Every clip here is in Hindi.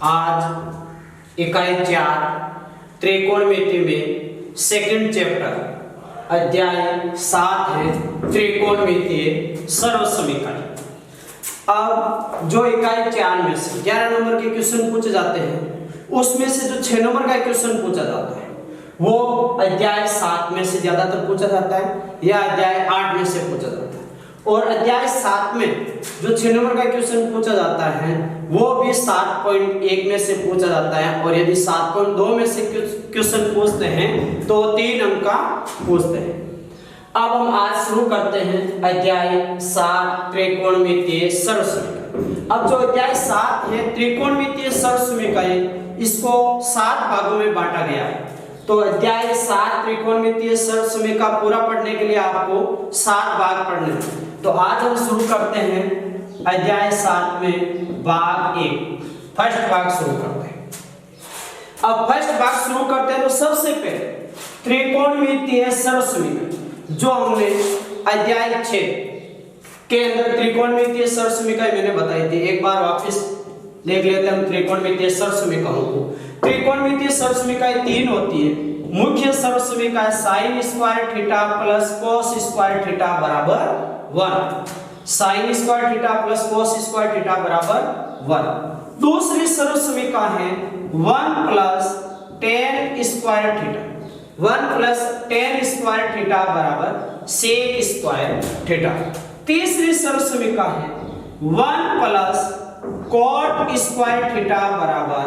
आज इकाई 4 त्रिकोणमिति में सेकंड चैप्टर अध्याय 7 है त्रिकोणमितीय सर्वसमीकरण। अब जो इकाई 4 में से 11 नंबर के क्वेश्चन पूछे जाते हैं उसमें से जो 6 नंबर का क्वेश्चन पूछा जाता है वो अध्याय 7 में से ज्यादातर पूछा जाता है या अध्याय 8 में से पूछा जाता है। और अध्याय 7 में जो 6 नंबर का क्वेश्चन पूछा जाता है वो भी 7.1 में से पूछा जाता है, और यदि 7.2 में से क्वेश्चन पूछते हैं तो 3 अंक का पूछते हैं। अब हम आज शुरू करते हैं अध्याय 7 त्रिकोणमितीय सर्वसमीकरण। अब जो अध्याय 7 है त्रिकोणमितीय सर्वसमीकरण, इसको 7 भागों में बांटा गया है। तो अध्याय 7 त्रिकोणमितीय सर्वसमीकरण पूरा पढ़ने के लिए आपको 7 भाग पढ़ने हैं। तो आज हम शुरू करते हैं अध्याय 7 में भाग 1, फर्स्ट भाग शुरू करते हैं। अब फर्स्ट भाग शुरू करते हैं तो सबसे पहले त्रिकोणमितीय सर्वसमीकरण जो हमने अध्याय 6 के अंदर त्रिकोणमितीय सर्वसमीकरण मैंने बताई थी, एक बार वापस देख लेते हैं हम त्रिकोणमितीय सर्वसमीकरणों को। त्रिकोणमितीय सर्वसमीकरण 3 होती है। मुख्य सर्वसमीकरण sin square theta plus cos square theta बराबर 1, sin square theta plus cos square theta बराबर 1। दूसरी सर्वसमीकरण है 1 plus tan square theta, 1 plus tan square theta बराबर sec स्क्वायर थीटा। तीसरी सर्वसमीकरण है 1 प्लस cot स्क्वायर थीटा बराबर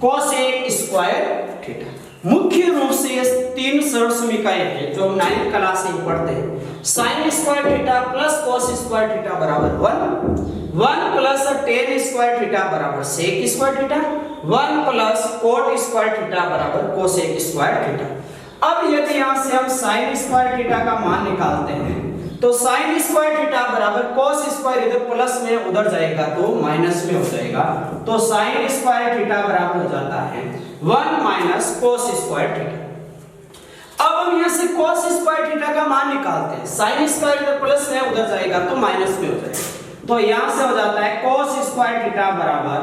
cosec स्क्वायर थीटा। मुख्य रूप से ये 3 सर्वसमीकरण है जो हम 9th क्लास में पढ़ते हैं। sin square theta plus cos square theta बराबर 1, 1 प्लस tan स्क्वायर थीटा बराबर sec square theta, 1 plus cot square theta बराबर cosec स्क्वायर थीटा। अब यदि यहां से हम sin स्क्वायर थीटा का मान निकालते हैं तो sin स्क्वायर थीटा बराबर cos स्क्वायर, इधर प्लस में उधर जाएगा तो माइनस में हो जाएगा, तो sin स्क्वायर थीटा बराबर हो जाता है 1 माइनस cos स्क्वायर थीटा। अब हम यहां से cos स्क्वायर थीटा का मान निकालते हैं, sin स्क्वायर इधर प्लस में उधर जाएगा तो माइनस में हो जाएगा, तो यहां से हो जाता है cos स्क्वायर थीटा बराबर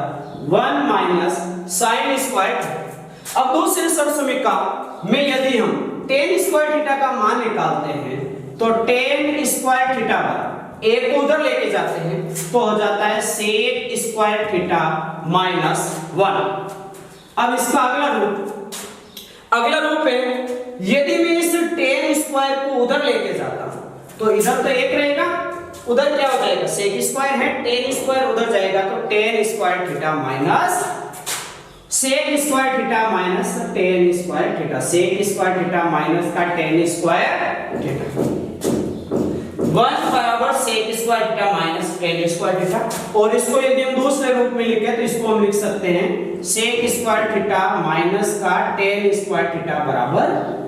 1 माइनस sin स्क्वायर थीटा। अब दूसरे सर्वसमीकरण में यदि हम tan स्क्वायर थीटा का मान निकालते हैं तो tan स्क्वायर थीटा बराबर एक को उधर लेके जाते हैं तो हो जाता है sec स्क्वायर थीटा माइनस 1। अब इसका अगला रूप है, यदि मैं इस tan स्क्वायर को उधर लेके जाता हूं तो इधर तो 1 रहेगा, उधर क्या हो जाएगा sec स्क्वायर है, tan स्क्वायर उधर जाएगा तो tan square theta minus sec square theta minus tan square theta, sec square theta minus का tan स्क्वायर थीटा, 1 बराबर sec square theta minus tan square theta. और इसको यदि हम दूसरे रूप में लिखें तो इसको हम लिख सकते हैं sec स्क्वायर थीटा माइनस का tan स्क्वायर थीटा बराबर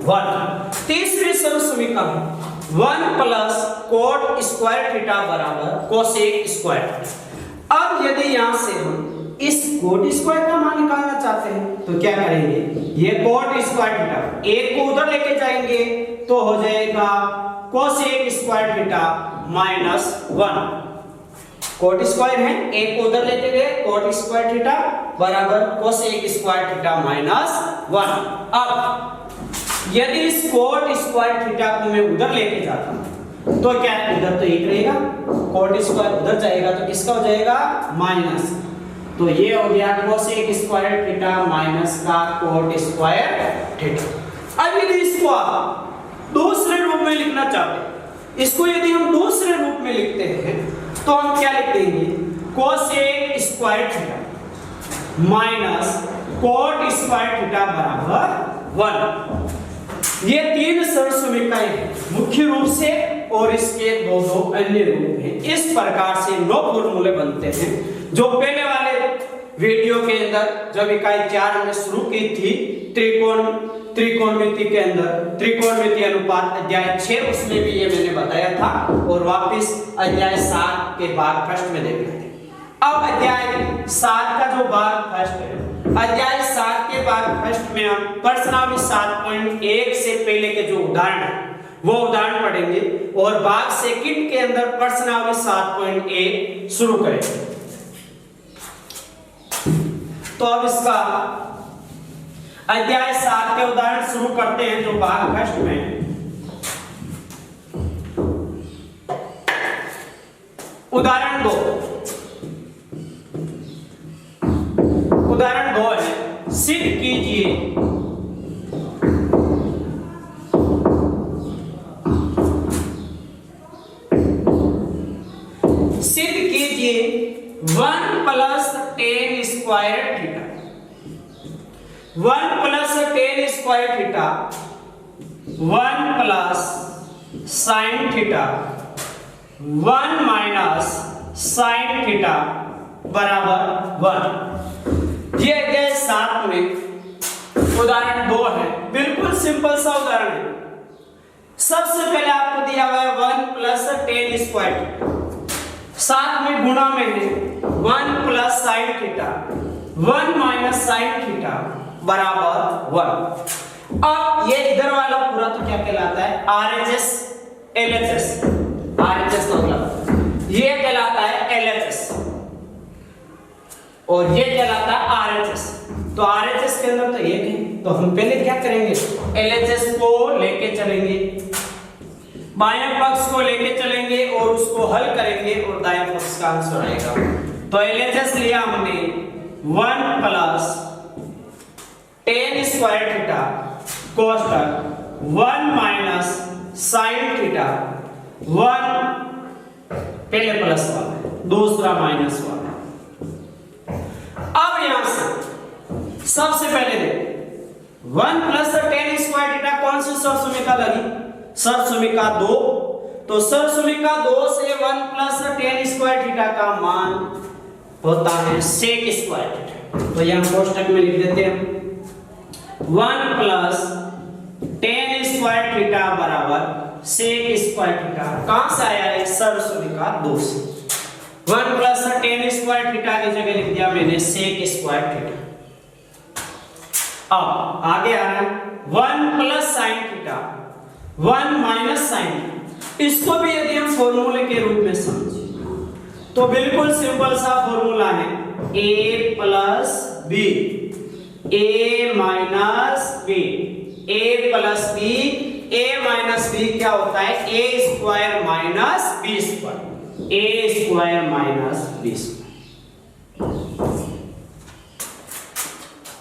1। तीसरी सर्वसमीकरण 1 प्लस cot स्क्वायर थीटा बराबर cosec स्क्वायर थीटा। अब यदि यहां से हम इस cot स्क्वायर का मान निकालना चाहते हैं तो क्या करेंगे, ये cot स्क्वायर थीटा एक को उधर लेके जाएंगे तो हो जाएगा cosec square theta minus 1। cot square है, एक को उधर लेके गए cot स्क्वायर थीटा बराबर cosec स्क्वायर थीटा माइनस 1। अब यदि इस cot स्क्वायर थीटा को मैं उधर लेके जाता हूं तो क्या है, उधर तो 1 रहेगा, cot स्क्वायर उधर जाएगा तो किसका हो जाएगा माइनस, तो ये हो गया cosec स्क्वायर थीटा माइनस का cot स्क्वायर थीटा। अब यदि इसको आप दूसरे रूप में लिखना चाहते हैं, इसको यदि हम दूसरे रूप में लिखते हैं तो हम क्या लिख देंगे, cosec square theta minus cot square theta बराबर 1। ये 3 सर्वसमीकरण हैं मुख्य रूप से, और इसके दो अन्य रूप हैं। इस प्रकार से 9 फॉर्मूले बनते हैं जो पहले वाले वीडियो के अंदर जब इकाई 4 हमने शुरू की थी त्रिकोणमिति के अंदर त्रिकोणमिति अनुपात अध्याय 6 उसमें भी ये मैंने बताया था, और वापस अध्याय 7 के भाग फर्स्ट में देखना है। अब अध्याय 7 का जो भाग फर्स्ट है, अध्याय 7 के भाग फर्स्ट में हम प्रश्नावली 7.1 से पहले के जो उदाहरण है वो उदाहरण पढ़ेंगे, और भाग सेकंड के अंदर प्रश्नावली 7.1 शुरू करेंगे। तो अब इसका अध्याय 7 के उदाहरण शुरू करते हैं। जो भाग फर्स्ट में उदाहरण 2 है, सिद्ध कीजिए सिद्ध कीजिए 1 plus tan square theta 1 plus tan square theta 1 plus sine theta 1 minus sine theta बराबर 1। ये अध्याय 7 में उदाहरण 2 है। बिल्कुल सिंपल सा उदाहरण है। सबसे पहले आपको दिया हुआ है 1 प्लस टेन स्क्वायर थीटा, साथ में गुणा में है 1 plus sine theta 1 minus sine theta बराबर 1। अब ये इधर वाला पूरा तो क्या कहलाता है? RHS LHS। RHS मतलब ये कहलाता है LHS और ये कहलाता है RHS। तो RHS के अंदर तो एक है, तो हम पहले क्या करेंगे? LHS को लेके चलेंगे, बाएं पक्ष को लेके चलेंगे और उसको हल करेंगे और दाएं पक्ष का आंसर आएगा। तो LHS लिया हमने 1 प्लस टेन स्क्वायर थीटा कोष्टक 1 माइनस साइन थीटा 1 पहले प्लस वाला दूसरा माइनस वाला। अब यहां से सबसे पहले देख 1 प्लस टेन स्क्वायर थीटा कौन सी सरसुमिका लगी? सरसुमिका 2। तो सरसुमिका 2 से 1 प्लस टेन स्क्वायर थीटा का मान होता है सेक स्क्वायर थीटा। तो यहां कोष्टक में लिख देते हैं 1 प्लस टेन स्क्वायर थीटा बराबर सेक स्क्वायर थीटा। कहां से आया है? सरसुमिका 2 से। 1 प्लस टेन स्क्वायर थीटा की जगह लिख दिया मैंने सेक स्क्वायर थीटा। अब आगे आ रहा है 1 plus sine theta 1 minus sine. इसको भी यदि हम फॉर्मूले के रूप में समझें तो बिल्कुल सिंपल सा फॉर्मूला है a plus b a minus b a plus b a minus b क्या होता है? a square minus b square a square minus b square.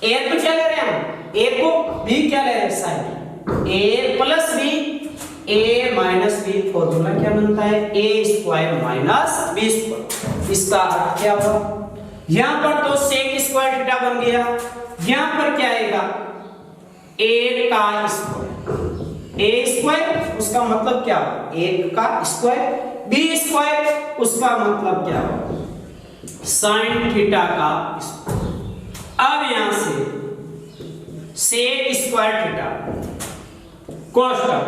a तो क्या ले रहे हैं हम? a को b क्या ले रहे हैं? Sine a plus b a minus b. Formula क्या बनता है? a square minus b square. इसका अर्थ क्या हुआ? यहां पर तो सेक स्क्वायर थीटा बन गया, यहां पर क्या आएगा? a का स्क्वायर a स्क्वायर उसका मतलब क्या हुआ? 1 का स्क्वायर b स्क्वायर उसका मतलब क्या हुआ? साइन थीटा का स्क्वायर। अब यहां से सेक स्क्वायर थीटा कोष्टक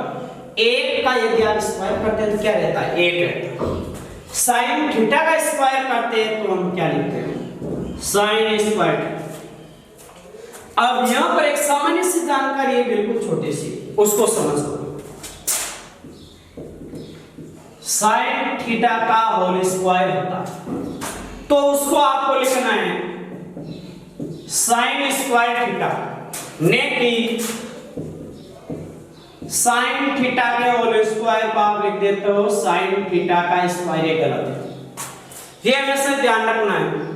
1 का यदि आप स्क्वायर करते हैं तो क्या रहता है? 1 रहता है। साइन थीटा का स्क्वायर करते हैं तो हम क्या लिखते हैं? Sine square. अब यहां पर एक सामान्य सी जानकारी है, बिल्कुल छोटी सी, उसको समझ लो। साइन थीटा का होल स्क्वायर होता है तो उसको आपको लिखना है साइन स्क्वायर थीटा ने की साइन थीटा के होल स्क्वायर को आप लिख देते हो साइन थीटा का स्क्वायर। ये गलत है, ये हमेशा ध्यान रखना है।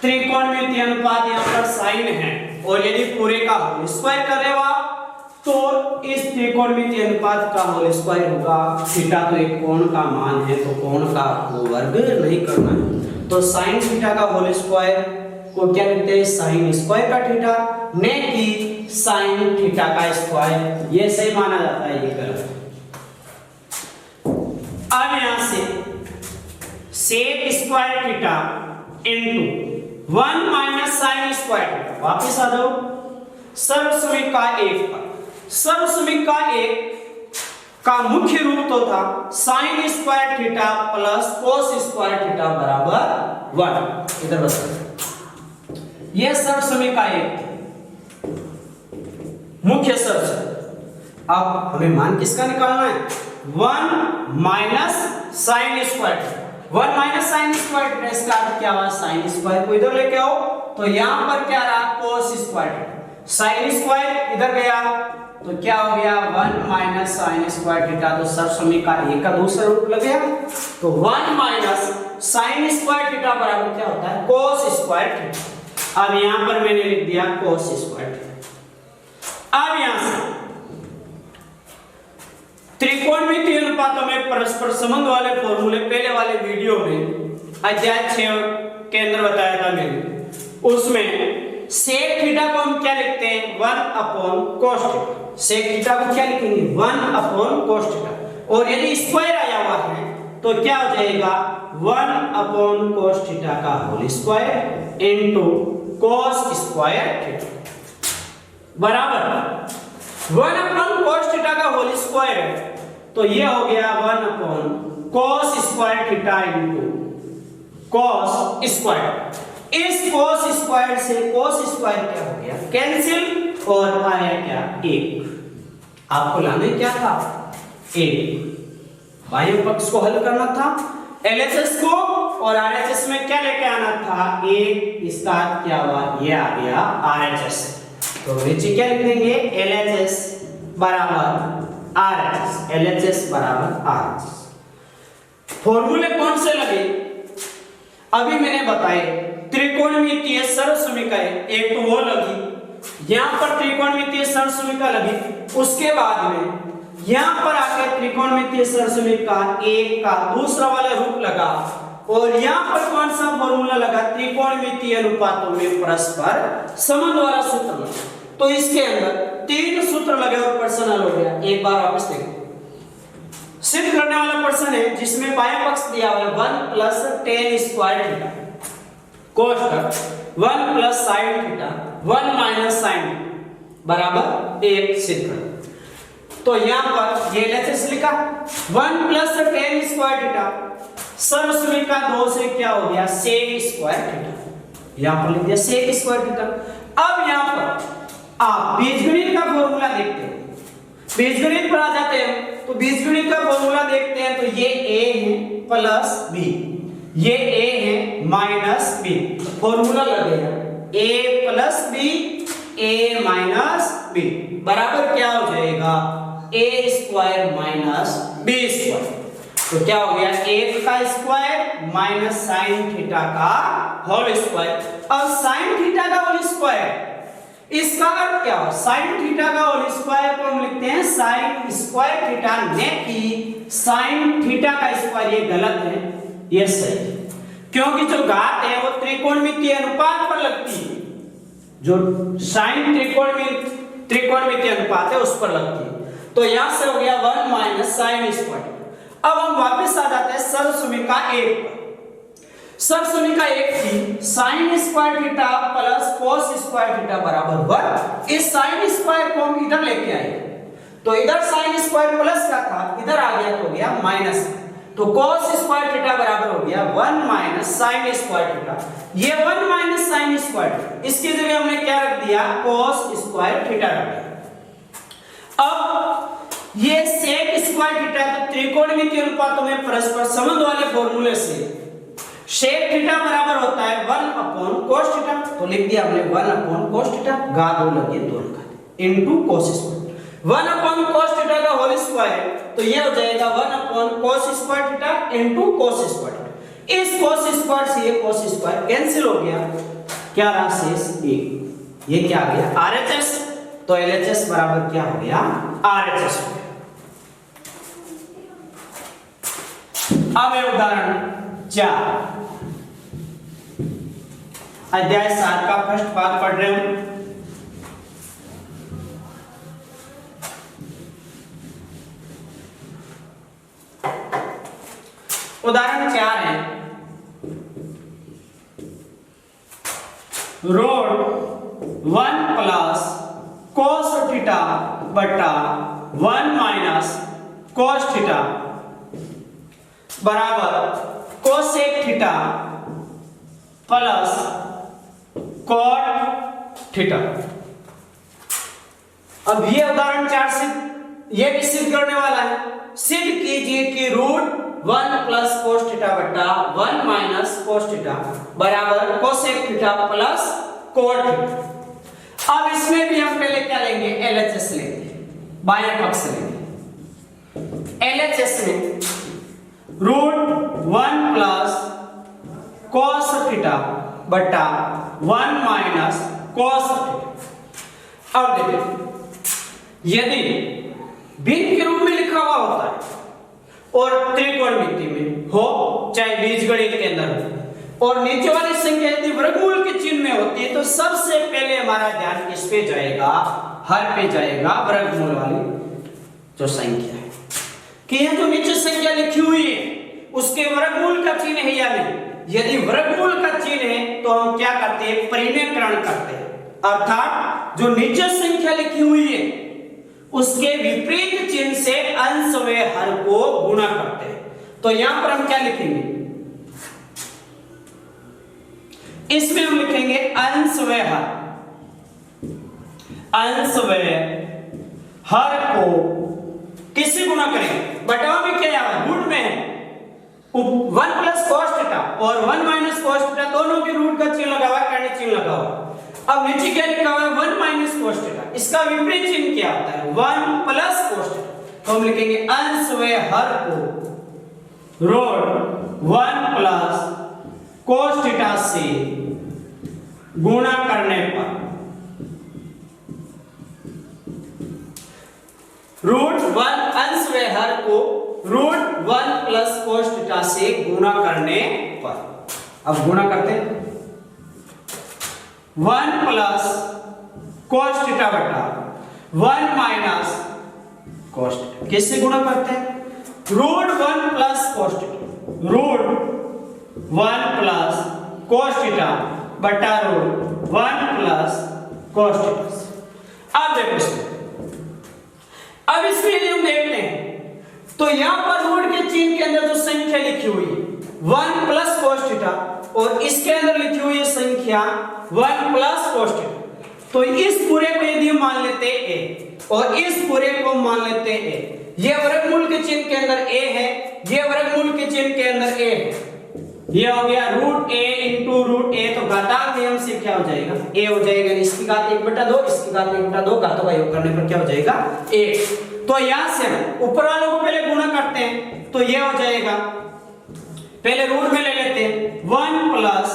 त्रिकोणमितीय अनुपात यहां पर साइन है और यदि पूरे का होल स्क्वायर कर रहे हो आप तो इस त्रिकोणमितीय अनुपात का होल स्क्वायर होगा। थीटा तो एक कोण का मान है तो कोण का वर्ग नहीं करना है। तो साइन थीटा का होल स्क्वायर को क्या लिखते हैं? साइन स्क्वायर का थीटा ने की साइन थीटा का स्क्वायर। ये सही माना जाता है, ये गलत। अब यहां से sec square theta into 1 minus sine square theta. वापस आ जाओ सर्वसमीका 1 पर। सर्वसमीका 1 का मुख्य रूप तो था sign square theta plus cos square theta बराबर 1। इधर बस यह सर्वसमीका 1 मुख्य सर्वसमीका। अब हमें मान किसका निकालना है? 1 minus sine square. 1 minus sine square theta, इसका अर्थ क्या हुआ साइन स्क्वायर को इधर लेके आओ तो यहां पर क्या रहा कोस स्क्वायर थीटा, साइन स्क्वायर इधर गया तो क्या हो गया 1 माइनस साइन स्क्वायर थीटा, तो सरसमीकरण एक का दूसरा रूप लग गया तो 1 माइनस साइन स्क्वायर थीटा बराबर क्या होता है कोस स्क्वायर थीटा। अब यहां पर मैंने लिख दिया कोस स्क्वायर थीटा। अब यहां से त्रिकोणमितीय अनुपातों में परस्पर संबंध वाले फॉर्मूले पहले वाले वीडियो में अध्याय 6 के अंदर बताया था मैंने, उसमें सेक थीटा को हम क्या लिखते हैं 1 upon cos theta, sec theta को क्या लिखेंगे 1 अपॉन कोस थीटा, और यदि स्क्वायर आया हुआ है तो क्या हो जाएगा 1 अपॉन कोस थीटा का whole square into cos square theta बराबर 1 अपॉन कोस थीटा का होल स्क्वायर है तो ये हो गया 1 upon cos square theta into cos square. इस कोस स्क्वायर से कोस स्क्वायर क्या हो गया कैंसिल और आया क्या 1। आपको लाना क्या था 1, बाह्य पक्ष को हल करना था एलएचएस को और आरएचएस में क्या लेके आना था 1, इसका क्या हुआ ये आ गया आरएचएस, तो नीचे क्या लिख देंगे LHS बराबर RHS, LHS बराबर RHS। फॉर्मूले कौन से लगे अभी मैंने बताए, त्रिकोणमितीय सर्वसमीकरण एक तो वो लगी, यहां पर त्रिकोणमितीय सर्वसमीकरण लगी, उसके बाद में यहां पर आकर त्रिकोणमितीय सर्वसमीकरण एक का दूसरा वाला रूप लगा और यहां पर कौन सा फॉर्मूला लगा त्रिकोणमितीय अनुपातों में परस्पर संबंध वाला सूत्र लगा। तो इसके अंदर 3 सूत्र लगे और प्रश्न हल हो गया। एक बार वापस देखो, सिद्ध करने वाला प्रश्न है जिसमें बाह्य पक्ष दिया हुआ है 1 प्लस टेन स्क्वायर थीटा कोष्टक 1 plus sine theta 1 minus sine बराबर 1 सिद्ध कर। तो यहां पर ये LHS लिखा 1 प्लस टेन स्क्वायर थीटा सर्वसमीकरण 2 से क्या हो गया सेक स्क्वायर थीटा, यहां पर लिख दिया सेक स्क्वायर थीटा। अब यहां पर आप बीजगणित का फॉर्मूला देखते हैं, बीजगणित पर आ जाते हैं तो बीजगणित का फॉर्मूला देखते हैं तो ये a है प्लस b, ये a है माइनस b, फॉर्मूला लगेगा a plus b a minus b बराबर क्या हो जाएगा a square minus b square. तो क्या हो गया 1 का स्क्वायर माइनस साइन थीटा का होल स्क्वायर। अब साइन थीटा का होल स्क्वायर इसका अर्थ क्या हो साइन थीटा का होल स्क्वायर को हम लिखते हैं साइन स्क्वायर थीटा, न कि साइन थीटा का स्क्वायर, ये गलत है ये सही है, क्योंकि जो घात है वो त्रिकोणमितीय अनुपात पर लगती है, जो साइन त्रिकोणमितीय अनुपात है उस पर लगती है। तो यहां से हो गया 1 माइनस साइन स्क्वायर। अब हम वापस आ जाते हैं सर्वसमीकरण 1 पर। सर्वसमीकरण 1 थी sign square theta plus cos square theta बराबर 1। इस साइन स्क्वायर को हम इधर लेके आए तो इधर साइन स्क्वायर प्लस का था, इधर आ गया तो हो गया माइनस, तो कोस स्क्वायर थीटा बराबर हो गया 1 माइनस साइन स्क्वायर थीटा। ये 1 माइनस साइन स्क्वायर, इसकी जगह हमने क्या रख दिया कोस स्क्वायर थीटा रख दिया। अब ये सेक स्क्वायर थीटा तो त्रिकोणमितीय अनुपातों में परस्पर संबंध वाले फॉर्मूले से सेक थीटा बराबर होता है 1 अपॉन कोस थीटा, तो लिख दिया हमने 1 अपॉन कोस थीटा घात 2 लगी 2 घात into cos square 1 upon cos theta का होल स्क्वायर, तो ये हो जाएगा 1 upon cos square theta into cos square. इस कोस स्क्वायर से ये कोस स्क्वायर कैंसिल हो गया, क्या रहा शेष 1, ये क्या आ गया RHS, तो LHS बराबर क्या हो गया RHS हो गया। अब है उदाहरण 4, अध्याय 7 का फर्स्ट पार्ट पढ़ रहे हो। उदाहरण 4 है रोड 1 प्लस कोस थीटा बटा 1 माइनस कोस थीटा बराबर cosec theta plus cot theta. अब ये उदाहरण 4 से ये भी सिद्ध करने वाला है। सिद्ध कीजिए कि √1 प्लस cos थीटा बटा 1 माइनस cos थीटा बराबर cosec theta plus cot theta. अब इसमें भी हम पहले क्या लेंगे, LHS लेंगे, बाएं पक्ष लेंगे। LHS में √1 प्लस cos थीटा बटा 1 माइनस cos थीटा। अब देखिए, यदि भिन्न के रूप में लिखा हुआ होता है और त्रिकोणमिति में हो, चाहे बीजगणित के अंदर हो, और नीचे वाली संख्या यदि वर्गमूल के चिन्ह में होती है, तो सबसे पहले हमारा ध्यान किस पे जाएगा, हर पे जाएगा, वर्गमूल वाली जो संख्या है कि यह जो नीचे संख्या लिखी हुई है उसके वर्गमूल का चिन्ह है या नहीं। यदि वर्गमूल का चिन्ह है तो हम क्या करते हैं, परिमेयकरण करते हैं, अर्थात जो नीचे संख्या लिखी हुई है उसके विपरीत चिन्ह से अंश व हर को गुणा करते हैं। तो यहां पर हम क्या लिखेंगे, इसमें हम लिखेंगे अंश व हर, अंश व हर को किससे गुणा करेंगे, बटाव में क्या है, रूट में है 1 प्लस cos थीटा और 1 माइनस cos थीटा, दोनों के रूट का चिन्ह लगा हुआ है, कर्ण चिन्ह लगा हुआ है। अब नीचे क्या लिखा हुआ है, 1 माइनस cos थीटा, इसका विपरीत चिन्ह क्या होता है, 1 प्लस cos थीटा। तो हम लिखेंगे अंश व हर को √1 प्लस cos थीटा से गुणा करने पर √1 अंश व हर को √1 प्लस cos थीटा से गुणा करने पर, अब गुणा करते हैं 1 प्लस cos थीटा बटा 1 माइनस cos थीटा, किससे गुणा करते हैं, √1 plus cos theta, √1 plus cos theta बटा √1 प्लस cos थीटा। अब देखो, अब इसमें यदि हम देखते हैं तो यहां पर रूट के चिन्ह के अंदर जो संख्या लिखी हुई है 1 प्लस cos थीटा और इसके अंदर लिखी हुई है संख्या 1 प्लस cos थीटा, तो इस पूरे को यदि हम मान लेते हैं a और इस पूरे को मान लेते हैं a, ये वर्गमूल के चिन्ह के अंदर a है, ये वर्गमूल के चिन्ह के अंदर a है, ये हो गया √a इंटू √a, तो घातांक नियम से क्या हो जाएगा, a हो जाएगा, इसकी घात 1/2, इसकी घात 1/2, घातों का योग करने पर क्या हो जाएगा 1। तो यहां से हम ऊपर वालों को पहले गुणा करते हैं, तो ये हो जाएगा, पहले रूट में ले लेते हैं 1 प्लस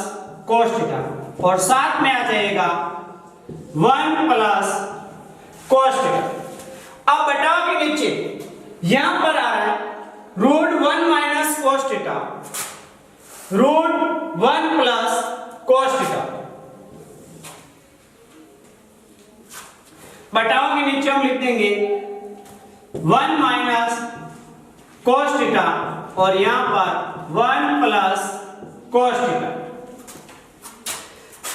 cos थीटा और साथ में आ जाएगा 1 प्लस cos थीटा। अब बटाव के नीचे यहां पर आ रहा है √1 minus cos theta, √1 plus cos theta, बटाव के नीचे हम लिख देंगे 1 माइनस cos थीटा और यहां पर 1 प्लस cos थीटा।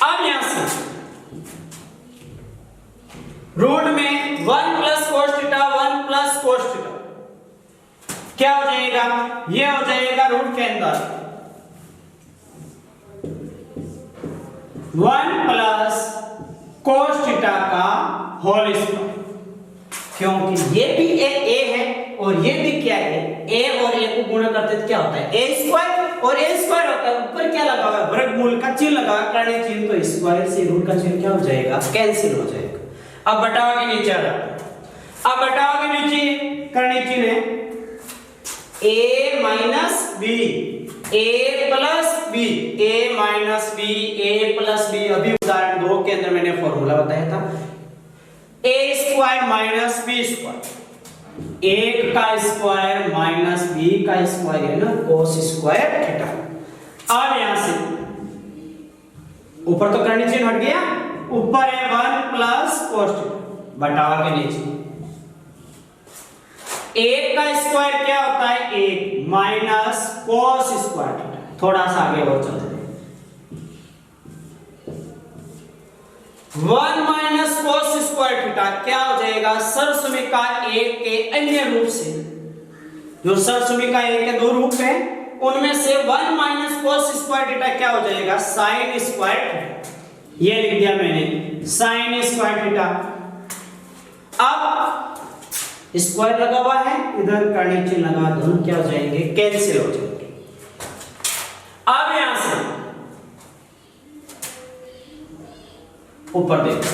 अब यहां से रूट में 1 plus cos theta 1 plus cos theta क्या हो जाएगा, ये हो जाएगा रूट के अंदर 1 प्लस cos थीटा का होल स्क्वायर, क्योंकि ये भी a है और ये भी क्या है, a और a को गुणा करते तो क्या होता है a स्क्वायर, और a स्क्वायर होता है ऊपर क्या लगा हुआ है, वर्गमूल का चिन्ह लगा, कर्ण चिन्ह, तो स्क्वायर से रूट का चिन्ह क्या हो जाएगा, कैंसिल हो जाएगा। अब बटाव के नीचे आ जाता है, अब बटाव के नीचे कर्ण चिन्ह है a minus b, a plus b, a minus b, a plus b। अभी उदाहरण 2 के अंदर मैंने फॉर्मूला बताया था a square minus b square, 1 का स्क्वायर माइनस b का स्क्वायर है ना, cos स्क्वायर थीटा। अब यहां से ऊपर तो कर्ण चिन्ह हट गया, ऊपर है 1 प्लस cos थीटा, बटाव के नीचे 1 का स्क्वायर क्या होता है 1 माइनस cos स्क्वायर थीटा। थोड़ा सा आगे और चलते हैं, 1 माइनस cos स्क्वायर थीटा क्या हो जाएगा, सरसमिका 1 के अन्य रूप से, जो सरसमिका 1 के 2 रूप हैं उनमें से 1 माइनस cos स्क्वायर थीटा क्या हो जाएगा, sin स्क्वायर थीटा। ये लिख दिया मैंने sin स्क्वायर थीटा। अब स्क्वायर लगा हुआ है, इधर कर्ण चिन्ह लगा, दोनों क्या हो जाएंगे, कैंसिल हो जाएंगे। अब यहां से ऊपर देखो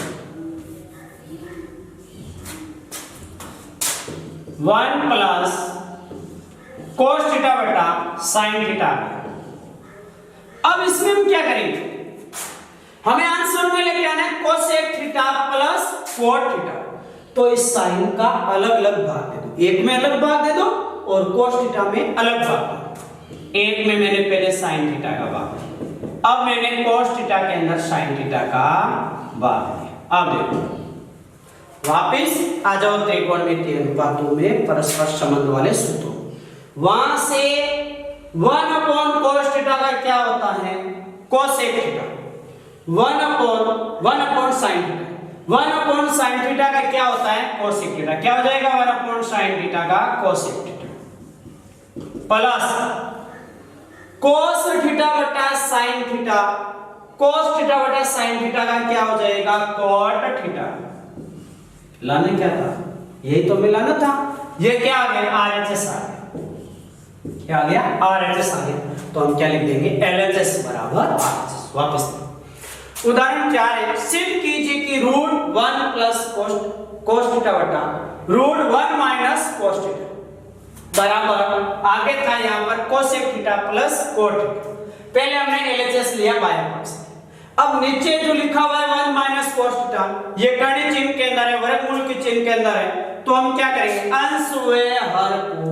1 प्लस कोस थीटा बटा साइन थीटा। अब इसमें हम क्या करेंगे, हमें आंसर में लेके आना है cosec theta plus cot theta. तो इस साइन का अलग अलग भाग दे दो, एक में अलग भाग दे दो और कोस थीटा में अलग भाग दे दो। एक में मैंने पहले साइन थीटा का भाग दिया, अब मैंने कोस थीटा के अंदर साइन थीटा का भाग दिया। अब देखो वापिस आ जाओ त्रिकोणमितीय अनुपातों में परस्पर संबंध वाले सूत्रों। वहां से 1 अपॉन कोस थीटा का क्या होता है, cosec theta. 1 upon sine theta, 1 upon sine theta का क्या होता है, कोसेक थीटा। क्या हो जाएगा 1 अपॉन साइन थीटा का cosec theta plus cos theta बटा साइन थीटा, कोस थीटा बटा साइन थीटा का क्या हो जाएगा, कोट थीटा। लाना क्या था, यही तो मिलाना था। ये क्या आ गया, आरएचएस आ गया। क्या आ गया, आरएचएस आ गया। तो हम क्या लिख देंगे, एलएचएस बराबर आरएचएस। वापस उदाहरण 4 है, सिद्ध कीजिए कि √1 प्लस कोस थीटा बटा √1 माइनस कोस थीटा बराबर, आगे था यहां पर cosec theta plus cot theta. पहले हमने एलएचएस लिया बाएं पक्ष से, अब नीचे जो लिखा हुआ है 1 माइनस कोस थीटा, ये कर्ण चिन्ह के अंदर है, वर्गमूल के चिन्ह के अंदर है। तो हम क्या करेंगे, अंश व हर को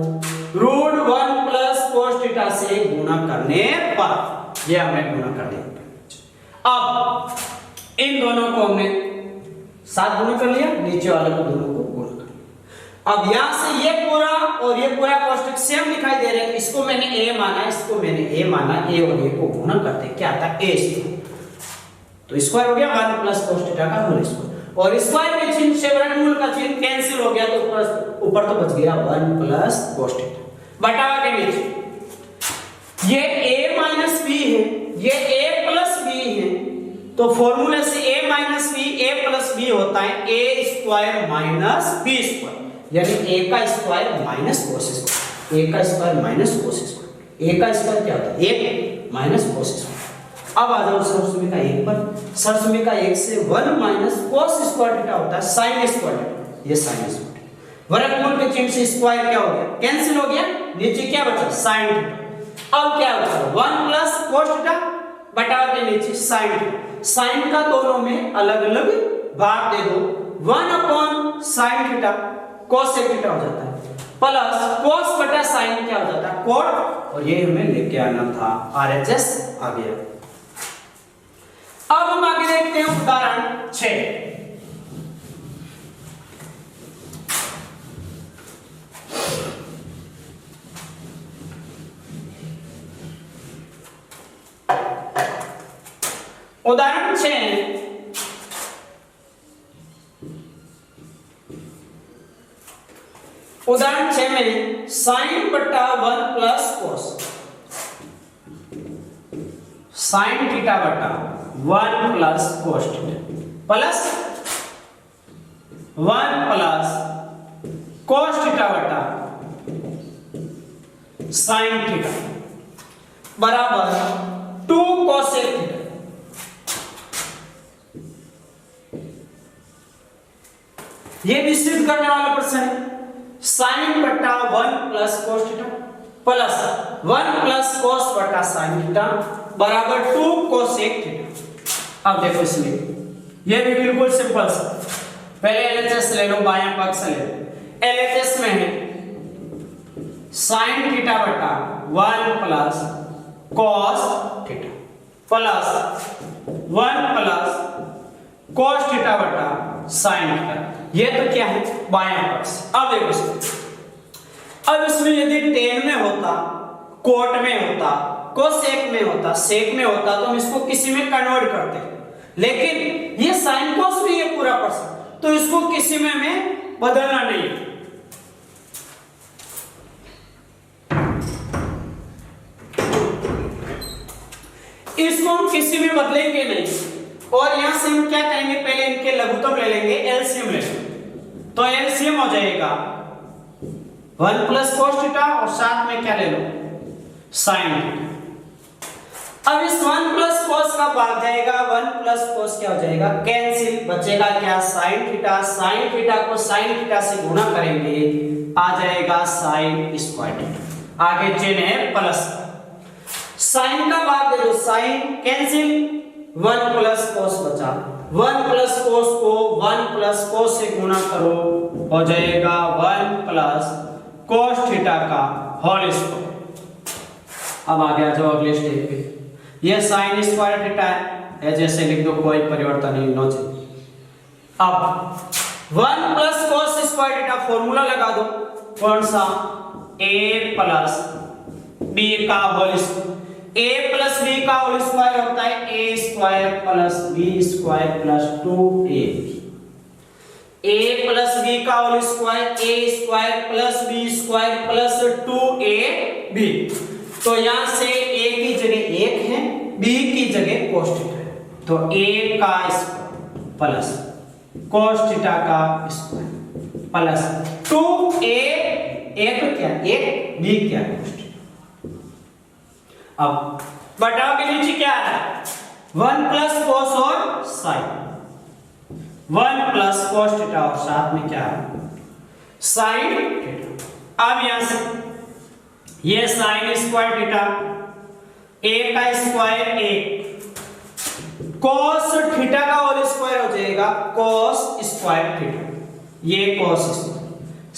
√1 प्लस कोस थीटा से गुणा करने पर ये हमें गुणा कर दिया। अब इन दोनों को हमने साथ गुणा कर लिया, नीचे वाले को दोनों को गुणा कर लिया। अब यहां से ये पूरा और ये पूरा कोष्टक सेम दिखाई दे रहे हैं। इसको मैंने a माना, इसको मैंने a माना, a और a को गुणा करते क्या आता है, a स्क्वायर। तो स्क्वायर हो गया 1 प्लस कोस थीटा का होल स्क्वायर, और स्क्वायर के चिन्ह से वर्गमूल का चिन्ह कैंसिल हो गया, तो ऊपर तो बच गया 1 प्लस कोस थीटा बटा के नीचे ये a माइनस b है, ये a प्लस b है। तो फॉर्मूले से a minus b a plus b होता है a square minus b square, यानी a का square minus cos square, a का square minus cos square. a का स्क्वायर क्या होता है, 1 माइनस कोस स्क्वायर। अब आ जाओ सरसमीका 1 पर। सरसमीका 1 से 1 माइनस कोस स्क्वायर थीटा होता है साइन स्क्वायर थीटा, ये साइन स्क्वायर। वर्गमूल के चिन्ह से स्क्वायर क्या हो गया, कैंसिल हो गया, नीचे क्या बचा, साइन थीटा। अब क्या होता है 1 प्लस कोस थीटा बटा के नीचे साइन थीटा। साइन का दोनों में अलग अलग भाग दे दो, 1 upon sine theta cosec theta हो जाता है, प्लस कोस बटा साइन क्या हो जाता है, कोट। और ये हमें लेके आना था, आरएचएस आ गया। अब हम आगे देखते हैं उदाहरण 6। उदाहरण 6 उदाहरण 6 में साइन बटा 1 प्लस कोस, साइन थीटा बटा 1 plus cos theta plus 1 plus cos theta बटा साइन थीटा बराबर 2 कोसेक थीटा। ये भी सिद्ध करने वाला प्रश्न है। साइन बटा 1 plus cos theta plus 1 plus cos बटा साइन थीटा बराबर 2 कोसेक थीटा। अब देखो इसमें ये भी बिल्कुल सिंपल सा, पहले एलएचएस ले लो, बायां पक्ष ले लो। एलएचएस में है साइन थीटा बटा 1 plus cos theta plus 1 plus cos theta बटा साइन थीटा। ये तो क्या है, बायां पक्ष। अब देखो इसमें, अब इसमें यदि टेन में होता, कोट में होता, कोसेक में होता, सेक में होता, तो हम इसको किसी में कन्वर्ट करते, लेकिन ये साइन कोस भी है पूरा पर्सन, तो इसको किसी में बदलना नहीं है। इसको हम किसी में बदलेंगे नहीं, और यहां से हम क्या करेंगे, पहले इनके लघुत्तम ले लेंगे, एलसीएम ले लेंगे। तो एलसीएम हो जाएगा 1 प्लस cos थीटा और साथ में क्या ले लो sin थीटा। अब इस 1 प्लस cos का भाग जाएगा, 1 प्लस cos क्या हो जाएगा कैंसिल, बचेगा क्या sin थीटा। sin थीटा को sin थीटा से गुणा करेंगे, आ जाएगा sin स्क्वायर थीटा। आगे चिन्ह है प्लस, sin का भाग दे दो, sin कैंसिल, 1 प्लस cos बचा, 1 प्लस cos को 1 प्लस cos से गुणा करो, हो जाएगा 1 प्लस cos थीटा का होल स्क्वायर। अब आगे आ जाओ अगले स्टेप पे, यह sin स्क्वायर थीटा है, जैसे लिख दो, कोई परिवर्तन नहीं होना चाहिए। अब 1 plus cos square theta formula लगा दो, कौन सा, a प्लस b का whole square, a plus b का होल स्क्वायर होता है a square plus b square plus 2a, a plus b का whole square a square plus b square plus 2ab। तो यहां से a की जगह 1 है, b की जगह cos थीटा है, तो a का स्क्वायर प्लस cos थीटा का स्क्वायर प्लस 2a, a तो क्या 1, b क्या cos थीटा। अब बटाव के नीचे क्या है, 1 प्लस cos और sin, 1 प्लस cos थीटा और साथ में क्या है sin थीटा। अब यहां से ये sin स्क्वायर थीटा, a का स्क्वायर 1, cos थीटा का होल स्क्वायर हो जाएगा cos स्क्वायर थीटा, ये cos स्क्वायर,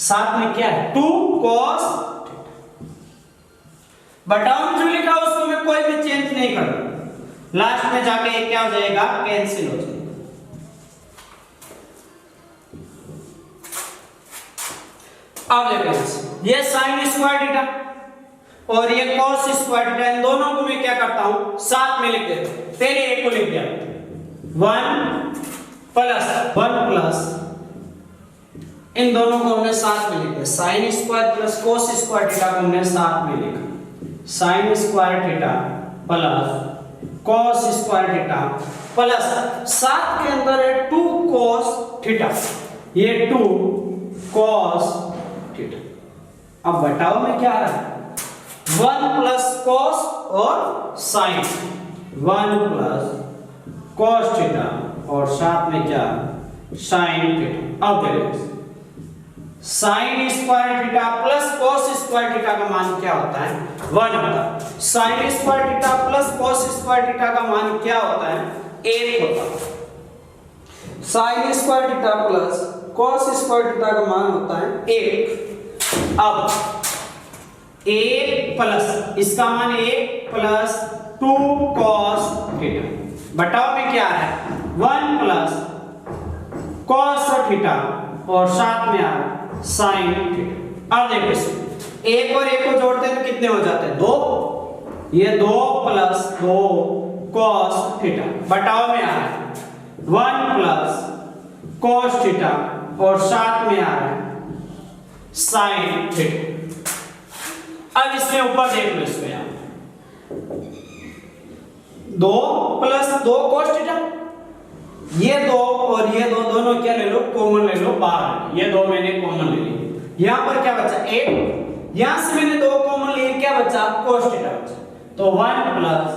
साथ में क्या है 2 cos थीटा। बटाव में जो लिखा उसको मैं कोई भी चेंज नहीं करूंगा, लास्ट में जाके क्या हो जाएगा कैंसिल हो जाएगा। अब देखो ये sin स्क्वायर थीटा और ये cos स्क्वायर थीटा, इन दोनों को मैं क्या करता हूं साथ में लिख देता हूं। पहले एक को लिख दिया 1 प्लस इन दोनों को हमने साथ में लिख दिया, sin square plus cos square theta को हमने साथ में लिखा, sin square theta plus cos square theta plus साथ के अंदर है 2 cos थीटा, ये 2 cos थीटा। अब बटाव में क्या आ रहा है 1 प्लस cos और sin, 1 प्लस cos थीटा और साथ में क्या sin थीटा। अब देखो sin square theta plus cos square theta का मान क्या होता है 1 होता है, sin square theta plus cos square theta का मान क्या होता है 1 होता है, sin square theta plus cos square theta का मान होता है 1। अब 1 प्लस इसका मान 1 प्लस 2 cos थीटा, बटाव में क्या है 1 प्लस cos थीटा और साथ में आ sin थीटा। अब देखो इसमें 1 और 1 को जोड़ते हैं तो कितने हो जाते हैं 2, ये 2 प्लस 2 cos थीटा, बटाव में आ रहा है 1 प्लस cos थीटा और साथ में आ रहा है sin थीटा। अब इसमें ऊपर देख लो, इसमें यहां 2 प्लस 2 cos थीटा, ये 2 और ये 2 दोनों क्या ले लो कॉमन ले लो बाहर, ये 2 मैंने कॉमन ले ली, यहां पर क्या बचा 1, यहां से मैंने 2 कॉमन लिए, क्या बचा cos थीटा बचा, तो 1 प्लस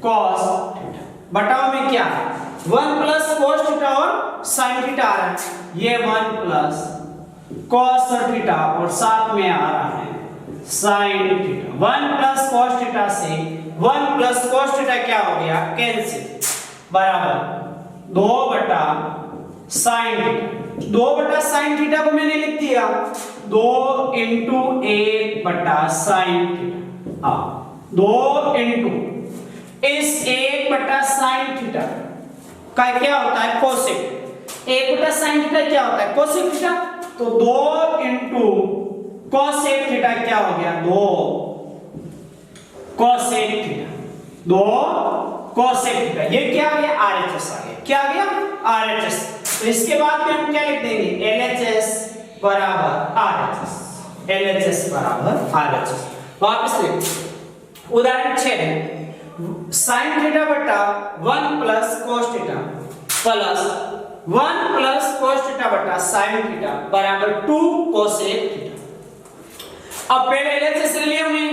cos थीटा। बटाव में क्या है 1 प्लस cos थीटा और sin थीटा आ रहा है, ये 1 प्लस cos थीटा और साथ में आ रहा है sin theta. 1 plus cos theta से 1 प्लस cos थीटा क्या हो गया कैंसिल, बराबर 2 बटा sin थीटा। 2 बटा sin थीटा को मैंने लिख दिया 2 इंटू 1 बटा sin थीटा, 2 इंटू इस 1 बटा sin थीटा का क्या होता है कोसेक, 1 बटा sin थीटा क्या होता है कोसेक थीटा, तो 2 इंटू कोसेक थीटा क्या हो गया 2 कोसेक थीटा, 2 कोसेक थीटा, ये क्या आ गया आरएचएस आ गया, क्या आ गया आरएचएस। तो इसके बाद में हम क्या लिख देंगे एलएचएस बराबर आरएचएस, एलएचएस बराबर आरएचएस। वापस लिख उदाहरण 6 sin थीटा बटा 1 plus cos theta plus 1 plus cos theta बटा sin थीटा बराबर 2 कोसेक थीटा। अब पहले एलएचएस ले लिया हमने,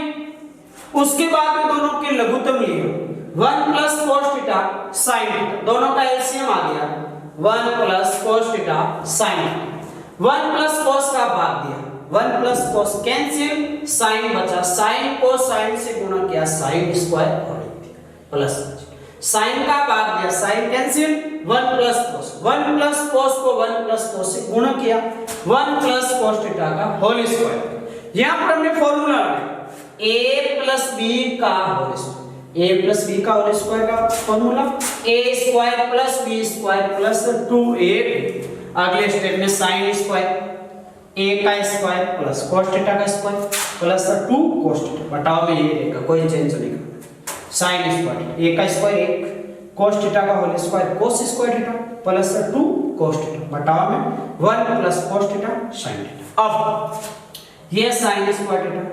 उसके बाद में दोनों के लघुत्तम लिए 1 plus cos theta sin theta, दोनों का एलसीएम आ गया 1 plus cos theta sin theta, 1 plus cos का भाग दिया 1 प्लस cos कैंसिल, sin बचा, sin को sin से गुणा किया sin स्क्वायर और प्लस sin का भाग दिया sin cancel 1 plus cos, 1 plus cos को 1 प्लस cos से गुणा किया 1 प्लस cos थीटा का होल स्क्वायर। यहां पर हमने फार्मूला लगाया a प्लस b का whole square, a plus b का होल स्क्वायर का फार्मूला a square plus b square plus 2ab, अगले स्टेप में sin स्क्वायर a का स्क्वायर प्लस cos थीटा का स्क्वायर प्लस 2 cos थीटा, बटाव में ये रहेगा, कोई चेंज नहीं करना, sin स्क्वायर a का स्क्वायर 1 cos थीटा का whole square cos square theta plus 2 cos theta, बटाव में 1 plus cos theta sin theta. अब ये sin स्क्वायर थीटा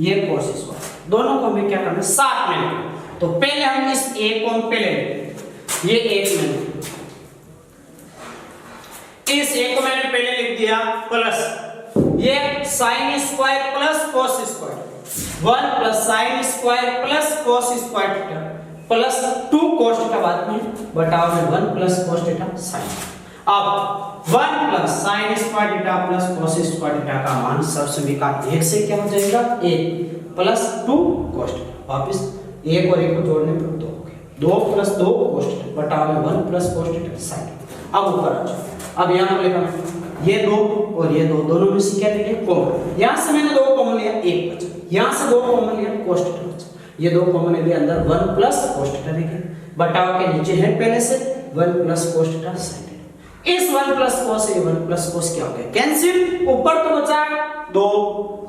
ये cos स्क्वायर, दोनों को हमें क्या करना है साथ में लिखना। तो पहले हम इस a को हम पहले ये एक मिनट, इस a को मैंने पहले लिख दिया प्लस ये sin square plus cos square 1 plus sin square plus cos square theta plus 2 cos theta बाद में बटाव में 1 प्लस cos थीटा sin। अब 1 plus sin square theta plus cos square theta का मान सब समीकरण 1 से क्या हो जाएगा 1 प्लस 2 cos थीटा, वापस 1 और 1 को जोड़ने पर 2 हो गया 2 प्लस 2 cos थीटा बटाव में 1 प्लस cos थीटा sin। अब ऊपर आ जाओ, अब यहां पर लिखा ये 2 और ये 2 दोनों में से क्या निकले कॉमन, यहां से मैंने 2 कॉमन लिया 1 बचा, यहां से 2 कॉमन लिया cos थीटा बचा, ये 2 कॉमन ले लिया अंदर 1 प्लस cos थीटा लिखे, बटाव के नीचे है पहले से 1 plus cos theta sin theta, इस 1 प्लस cos से 1 प्लस cos क्या हो गया कैंसिल, ऊपर तो बचा 2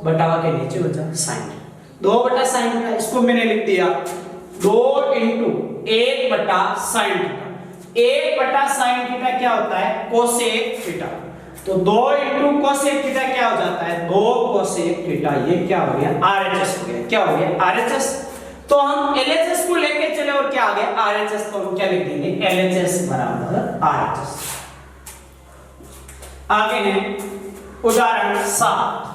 बटाव के नीचे बचा sin 2 बटा sin थीटा, इसको मैंने लिख दिया 2 into 1 बटा sin थीटा, 1 बटा sin थीटा क्या होता है cosec थीटा, तो 2 into cosec थीटा क्या हो जाता है 2 cosec थीटा, ये क्या हो गया RHS हो गया, क्या हो गया RHS। तो हम LHS को लेके चले और क्या आ गया RHS, तो हम क्या लिख देंगे LHS बराबर RHS। आगे है उदाहरण 7,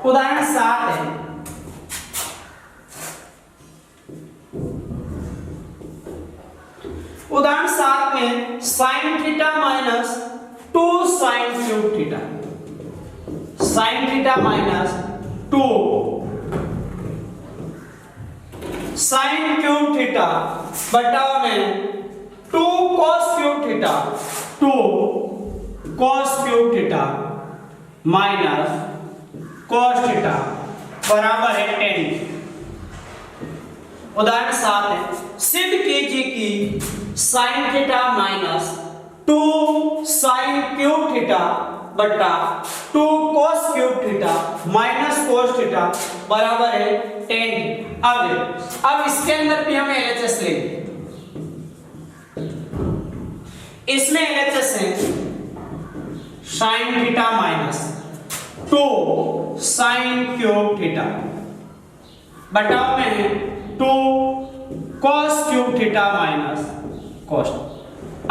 उदाहरण 7 है उदाहरण 7 में sin theta minus 2 sin cube theta, sin theta minus 2 sin cube theta बटा में 2 cos cube theta 2 cos cube theta minus cos theta बराबर है 10। उदाहरण 7 है सिद्ध कीजिए कि sin theta minus 2 sin cube theta बटा 2 cos cube theta minus cos theta बराबर है 10। अब इसके अंदर भी हमें LHS लेंगे, इसमें LHS है sin theta minus 2 sin cube theta बटाव में है 2 cos cube theta minus cos।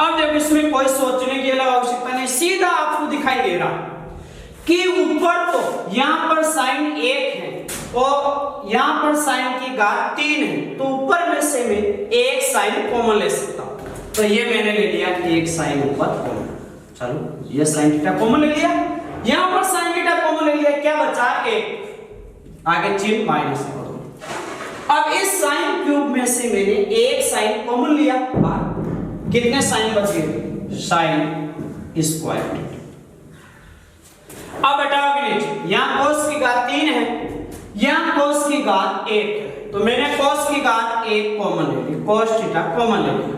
अब जब इसमें कोई सोचने की आवश्यकता नहीं, सीधा आपको दिखाई दे रहा कि ऊपर तो यहां पर sin 1 है और यहां पर sin की घात 3 है, तो ऊपर में से मैं एक sin कॉमन ले सकता हूं, तो ये मैंने ले लिया एक sin ऊपर कॉमन, चलो ये sin थीटा कॉमन ले लिया, यहां पर sin थीटा कॉमन ले लिया, क्या बचा 1, आगे चिन्ह माइनस कर दो। अब इस sin क्यूब में से मैंने एक sin कॉमन लिया, कितने sin बच गए sin स्क्वायर थीटा। अब हटाओगे नीचे, यहां cos की घात 3 है, यहां cos की घात 1 है, तो मैंने cos की घात 1 कॉमन ले ली, cos थीटा कॉमन ले लिया,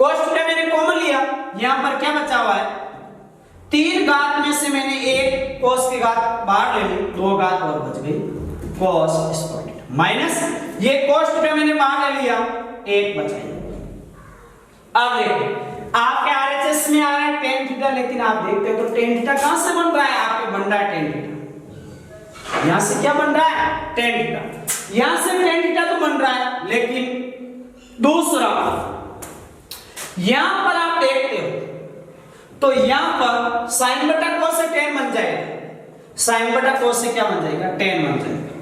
cos थीटा मैंने कॉमन लिया, यहां पर क्या बचा हुआ है 3 घात में से मैंने एक cos की घात बाहर ले ली, 2 घात और बच गई cos स्क्वायर थीटा माइनस ये cos थीटा मैंने बाहर ले लिया 1 बचा। अब देखिए आपके RHS में आ रहा है tan थीटा, लेकिन आप देखते हो तो tan थीटा कहां से बन रहा है, आपके बन रहा है tan थीटा, यहां से क्या बन रहा है tan थीटा, यहां से tan थीटा तो बन रहा है, लेकिन दूसरा यहां पर आप देखते हो तो यहां पर sin बटा cos से tan बन जाएगा, sin बटा cos से क्या बन जाएगा, tan बन जाएगा।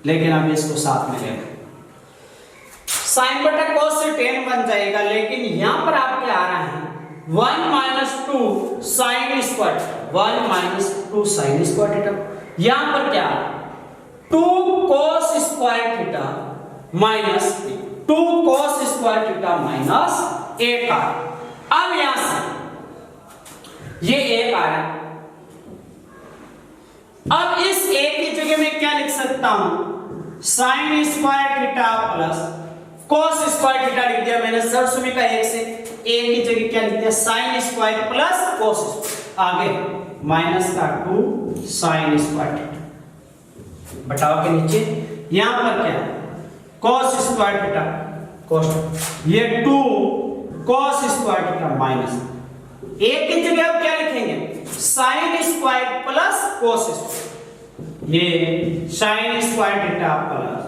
लेकिन अब इसको साथ में लेंगे, sin बटा cos से tan बन जाएगा, लेकिन यहां पर आप क्या आ रहा है 1 minus 2 sin square, 1 minus 2 sin square theta, यहां पर क्या 2 cos square theta minus 2 cos square theta minus 1 आ। अब यहां से ये 1 आ रहा है, अब इस 1 की जगह में क्या लिख सकता हूं sin square theta plus cos square theta लिख दिया मैंने, सरसुमी का 1 से 1 की जगह क्या लिख दिया sin square plus cos square, आगे माइनस का 2 sin स्क्वायर थीटा, बटाव के नीचे यहां पर क्या है cos स्क्वायर थीटा cos, ये 2 cos स्क्वायर थीटा माइनस 1 की जगह अब क्या लिखेंगे sin square plus cos square, ये sin square theta plus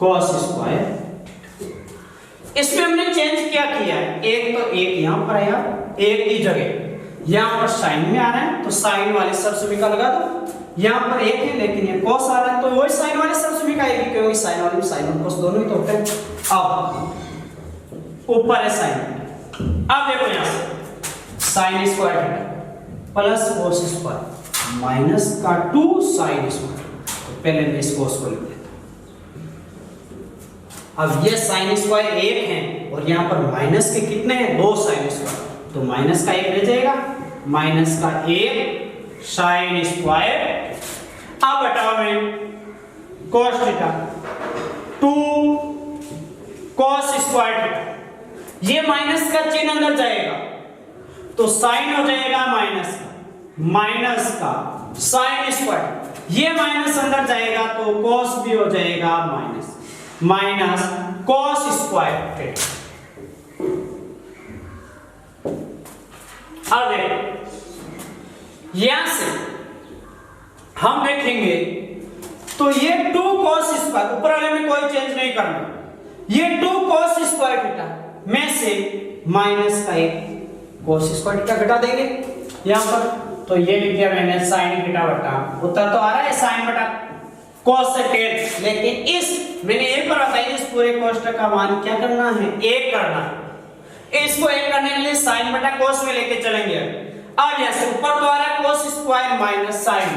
cos square. इसमें हमने चेंज क्या किया है, एक तो एक यहां पर आया, एक की जगह यहां पर साइन में आ रहा है तो साइन वाले सरसुमिका लगा दो, यहां पर एक है लेकिन ये cos आ रहा है तो वही साइन वाले सरसुमिका आएगी, क्योंकि साइन वाले में साइन और cos दोनों ही तो होते हैं। अब ऊपर है साइन, अब देखो यहां से sign square theta plus cos square minus का 2 साइन स्क्वायर, तो पहले मैं इस cos को लिख देता हूं। अब ये साइन स्क्वायर 1 है और यहां पर माइनस के कितने हैं 2 साइन स्क्वायर, तो माइनस का 1 रह जाएगा, माइनस का 1 साइन स्क्वायर। अब बटाव में cos theta 2 cos square theta, ये माइनस का चिन्ह अंदर जाएगा तो साइन हो जाएगा माइनस का साइन स्क्वायर, ये माइनस अंदर जाएगा तो cos भी हो जाएगा माइनस cos स्क्वायर थीटा। अब देखो यहां से हम देखेंगे तो ये 2 cos स्क्वायर, ऊपर वाले में कोई चेंज नहीं करना, ये 2 cos स्क्वायर थीटा में से माइनस का 1 cos स्क्वायर थीटा घटा देंगे यहां पर, तो ये लिख दिया मैंने sin थीटा बटा, उत्तर तो आ रहा है sin बटा cos से tan, लेकिन इस मैंने एक बार बताया इस पूरे कोष्ठक का मान क्या करना है 1 करना है, इसको 1 करने के लिए sin बटा cos में लेके चलेंगे। अब यहां ऊपर तो आ रहा है cos square minus sin,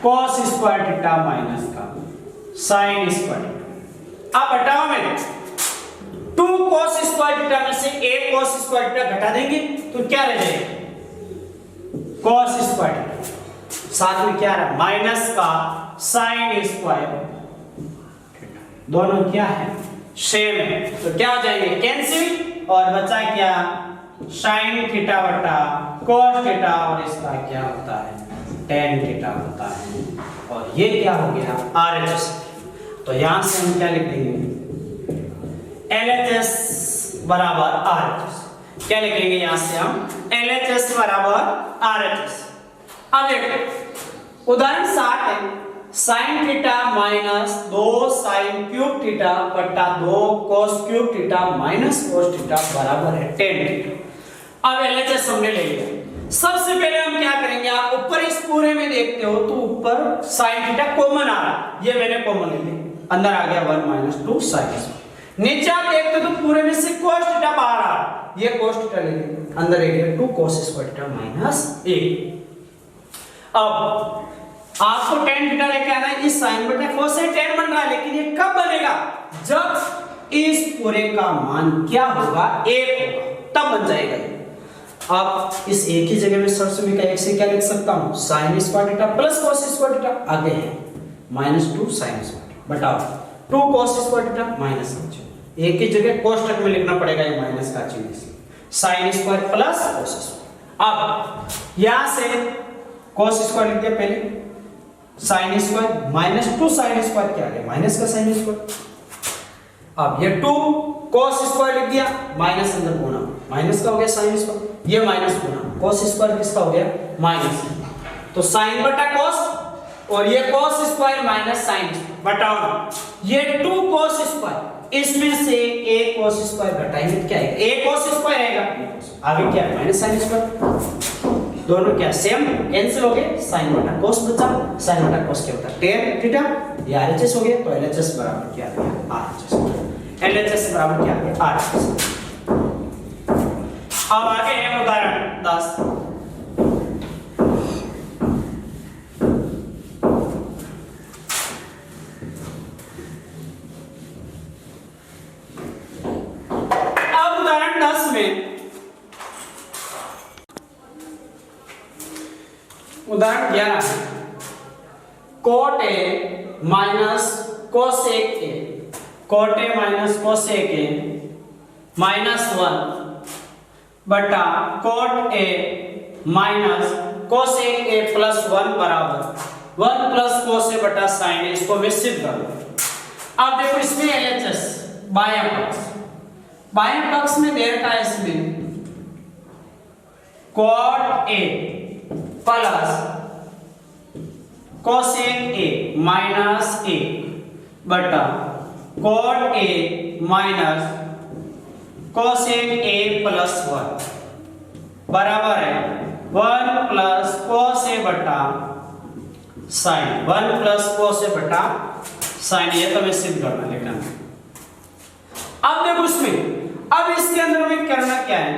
cos square theta minus का sin स्क्वायर, अब हटाओ में 2 cos स्क्वायर थीटा में से 1 cos स्क्वायर थीटा घटा देंगे तो क्या रह जाएगा cos स्क्वायर थीटा, साथ में क्या रहा माइनस का sin स्क्वायर, दोनों क्या है सेम है, तो क्या हो जाएंगे कैंसिल, और बचा क्या sin थीटा बटा cos थीटा, और इसका क्या होता है tan थीटा होता है, और ये क्या हो गया RHS। तो यहां से हम क्या लिख देंगे LHS बराबर RHS, क्या लिखेंगे यहां से हम LHS बराबर RHS। अब देखो उदाहरण 60 है, sin theta minus 2 sin cube theta बटा 2 cos cube theta minus cos theta बराबर है tan थीटा। अब LHS हमने ले लिया, सबसे पहले हम क्या करेंगे, आप ऊपर इस पूरे में देखते हो तो ऊपर sin थीटा कॉमन आ रहा, ये मैंने कॉमन ले लिया, अंदर आ गया 1 माइनस 2 sin, नीचे आप देखते हो तो पूरे में से cos थीटा बाहर आ रहा, ये cos थीटा ले लिया, अंदर आ गया 2 cos स्क्वायर थीटा माइनस 1। अब आपको tan थीटा लेके आना है, इस sin बटा cos से tan बन रहा है, लेकिन ये कब बनेगा जब इस पूरे का मान क्या होगा 1 होगा, तब बन जाएगा ये। अब इस एक ही जगह में सरसुमी का 1 से क्या लिख सकता हूं sin square theta plus cos square theta, आगे है -2 sin स्क्वायर बटाओ 2 cos स्क्वायर थीटा माइनस का चिन्ह, एक ही जगह कोष्ठक में लिखना पड़ेगा ये माइनस का चिन्ह, इसलिए sin square plus cos square. अब यहां से cos स्क्वायर लिख दिया पहले, sin स्क्वायर -2 sin स्क्वायर क्या आ गया माइनस का sin स्क्वायर, अब ये 2 cos स्क्वायर लिख दिया, माइनस अंदर गुणा माइनस का हो गया sin स्क्वायर, ये माइनस गुणा cos स्क्वायर किसका हो गया माइनस, तो sin बटा cos और ये cos स्क्वायर माइनस sin बटाओ ये 2 cos स्क्वायर, इसमें से a cos स्क्वायर घटाएंगे क्या है, a cos स्क्वायर आएगा, आगे क्या है माइनस sin स्क्वायर, दोनों क्या सेम कैंसिल हो गए, sin बटा cos बचा, sin बटा cos क्या होता है tan थीटा, ये RHS हो गया, तो LHS बराबर क्या आ गया RHS, LHS बराबर क्या आ गया RHS। अब आगे है उदाहरण 10। अब उदाहरण 10 में उदाहरण 11 cot a minus cosec a, cot a minus cosec a minus 1 बटा cot a minus cosec a plus 1 बराबर 1 प्लस cos a बटा sin a, इसको मैं सिद्ध करूं। अब देखो इसमें LHS बायां पक्ष में दे रखा है इसमें cot a plus cosec a minus a बटा cot a minus cosec a plus 1 बराबर है 1 प्लस cos a बटा sin, 1 प्लस cos a बटा sin, ये तो मैं सिद्ध करना लिखना। अब देखो इसमें, अब इसके अंदर में करना क्या है,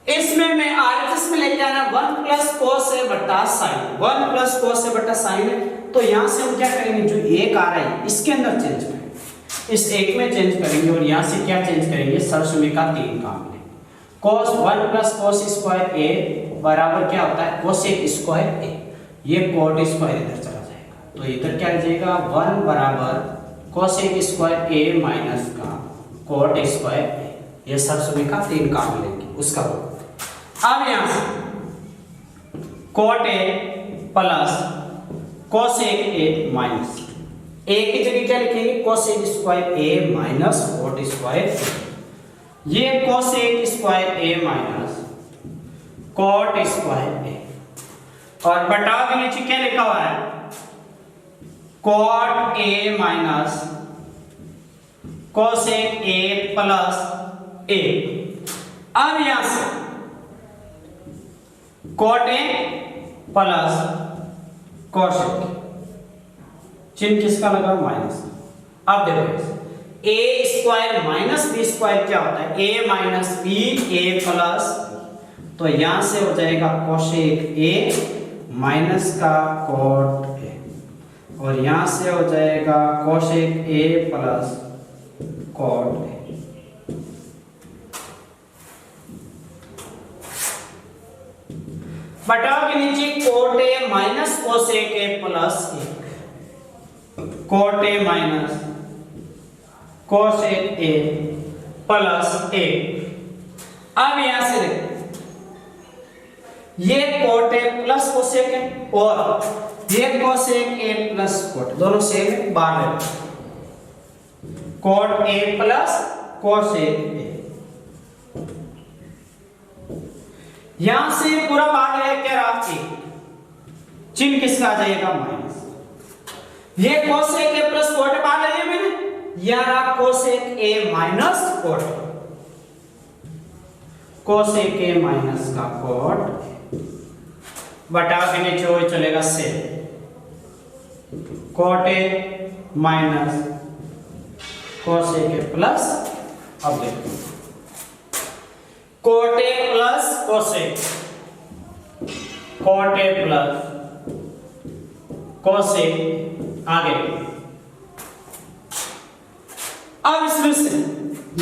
इसमें मैं RHS में लेके आना 1 प्लस cos a बटा sin, 1 प्लस cos a बटा sin है, तो यहां से हम क्या करेंगे, जो एक आ रहा है इसके अंदर चेंज करेंगे, इस एक में चेंज करेंगे और यहां से क्या चेंज करेंगे, सरसुमिका 3 काम में cos 1 plus cos square a बराबर क्या होता है cosec स्क्वायर a, ये cot स्क्वायर इधर चला जाएगा, तो इधर क्या आ जाएगा 1 बराबर cosec स्क्वायर a माइनस का cot स्क्वायर a, ये सरसुमिका 3 काम लेंगे उसका। अब यहां से cot a plus cosec a minus a की जगह क्या लिखेंगे cosec square a minus cot square, ये cosec square a minus cot square a, और बटाव के नीचे क्या लिखा हुआ है cot a minus cosec a plus a। अब यहां से cot a प्लस cosec, चिन्ह किसका लगा माइनस। अब देखो a square minus b square क्या होता है a minus b a plus, तो यहां से हो जाएगा cosec a माइनस का cot a, और यहां से हो जाएगा cosec a plus cot a। बटाव के नीचे cot a minus cosec a plus a, cot a minus cosec a plus a। अब यहां से देखो ये cot a plus cosec a और ये cosec a प्लस cot, दोनों सेम है, बाहर है cot a plus cosec a, यहां से पूरा भाग है क्या रहा, चिन्ह किसका आ जाएगा माइनस, ये cosec a प्लस cot भाग है मैंने, यहां रहा cosec a minus cot, cosec a minus का cot बटाव के नीचे वो चलेगा से cot a minus cosec a plus, अब देखो cot a plus cosec, cot a plus cosec, आगे अब इसमें से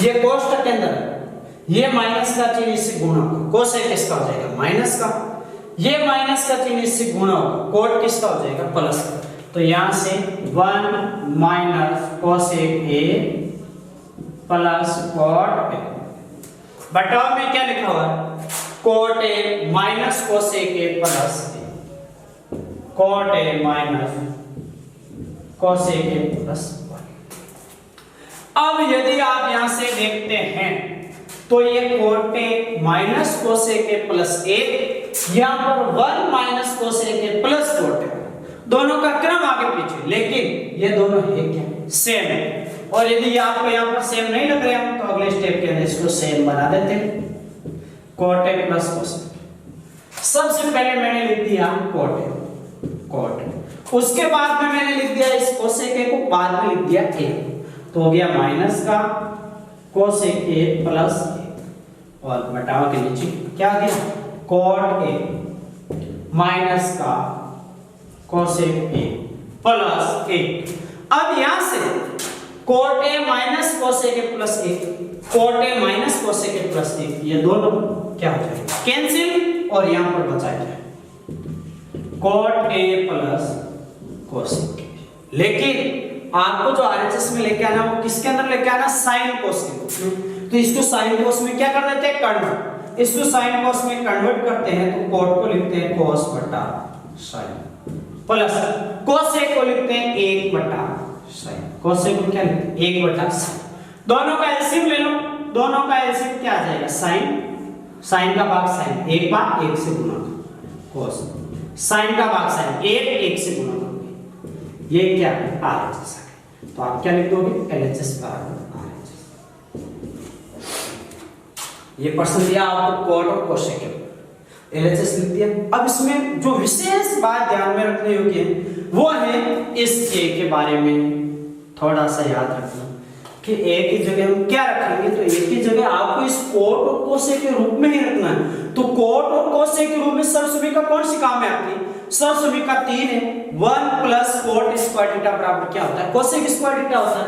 ये कोष्टक के अंदर ये माइनस का चिन्ह इससे गुणा होगा, cosec किसका हो जाएगा माइनस का, ये माइनस का चिन्ह इससे गुणा होगा, cot किसका हो जाएगा प्लस का, तो यहां से 1 minus cosec a plus cot a, बटाव में क्या लिखा हुआ है cot a minus cosec a plus a, cot a minus cosec a plus 1। अब यदि आप यहां से देखते हैं तो ये cot A minus cosec A plus 1, यहां पर 1 minus cosec A plus cot A, दोनों का क्रम आगे पीछे, लेकिन ये दोनों है क्या, सेम है। और यदि आपको यहाँ पर सेम नहीं लग रहा तो अगले स्टेप के अंदर इसको सेम बना देते हैं, cot A प्लस कोसेक। सबसे पहले मैंने लिख दिया cot A, उसके बाद में मैंने लिख दिया इस कोसेक A को, बाद में लिख दिया A, तो हो गया माइनस का कोसेक A प्लस 1, और बटाव के नीचे क्या आ गया, cot A माइनस का कोसेक A प्लस 1। अब यहां से cot A minus cosec A plus 1, cot A minus cosec A plus 1, ये दोनों क्या हो जाएगा, कैंसिल, और यहां पर बचा जाए cot A plus cosec A। लेकिन आपको जो आरएचएस में लेके आना वो किसके अंदर लेके आना, साइन कोस के रूप में। तो इसको साइन कोस में क्या कर देते हैं, कन्वर्ट। इसको साइन कोस में कन्वर्ट करते हैं तो cot को लिखते हैं cos बटा साइन, प्लस कोसेक को लिखते हैं 1 बटा साइन, कोसेक को क्या लिखते हैं 1 बटा साइन। दोनों का एलसीएम ले लो, दोनों का एलसीएम क्या आ जाएगा, साइन, साइन का भाग साइन, 1 बार 1 से गुणा cos, साइन का भाग साइन 1 से गुणा करोगे, ये क्या है आरएचएस। तो आप क्या लिख दोगे, एलएचएस बराबर आरएचएस। ये प्रश्न दिया आपको cot और कोसेक है, एलएचएस लिख दिया। अब इसमें जो विशेष बात ध्यान में रखने योग्य है वो है इस a के बारे में थोड़ा सा याद रखना कि a की जगह हम क्या रखेंगे, तो a की जगह आपको इस cot और कोसेक के रूप में ही रखना है। तो cot और कोसेक के रूप में सर्वसुभिका कौन सी काम में आती है, सर्वसुभिका 3 है, 1 प्लस cot स्क्वायर थीटा बराबर क्या होता है, कोसेक स्क्वायर थीटा होता है।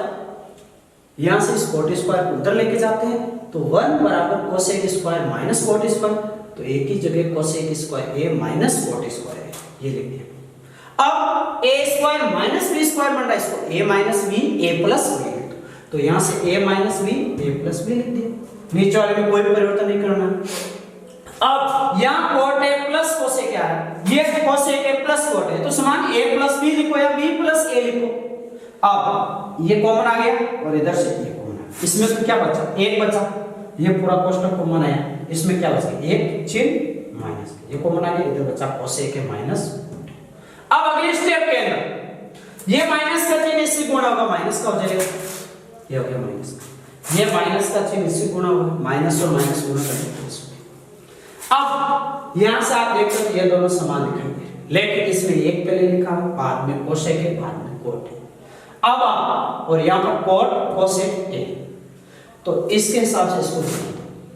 यहां से इस cot स्क्वायर को उधर लेके जाते हैं तो 1 बराबर cosec square minus cot square, तो a की जगह cosec square a minus cot square है, ये लिख दिया। अब a square minus b square बन रहा है, इसको a minus b a plus b, तो यहां से a minus b a plus b लिख दिया, नीचे वाले में कोई परिवर्तन नहीं करना। अब यहां cot a प्लस कोसेक क्या है, ये कोसेक a प्लस cot है, तो समान a प्लस b लिखो या b प्लस a लिखो। अब ये कॉमन आ गया और इधर से ये कॉमन आ गया, इसमें तो क्या बचा, 1 बचा, ये पूरा कोष्टक कॉमन आया, इसमें क्या बचा, 1 चिन्ह माइनस, ये कॉमन आ गया, इधर बचा कोसेक a माइनस। अब अगले स्टेप के अंदर ये माइनस का चिन्ह इससे गुणा होगा, माइनस का हो जाएगा, ये हो गया माइनस का, ये माइनस का चिन्ह इससे गुणा होगा, माइनस और माइनस गुणा करके प्लस। अब यहां से आप देखते हो ये दोनों समान दिखेंगे, लेकिन इसमें एक पहले लिखा बाद में कोसेक है बाद में cot है। अब आप और यहां पर cot कोसेक a, तो इसके हिसाब से इसको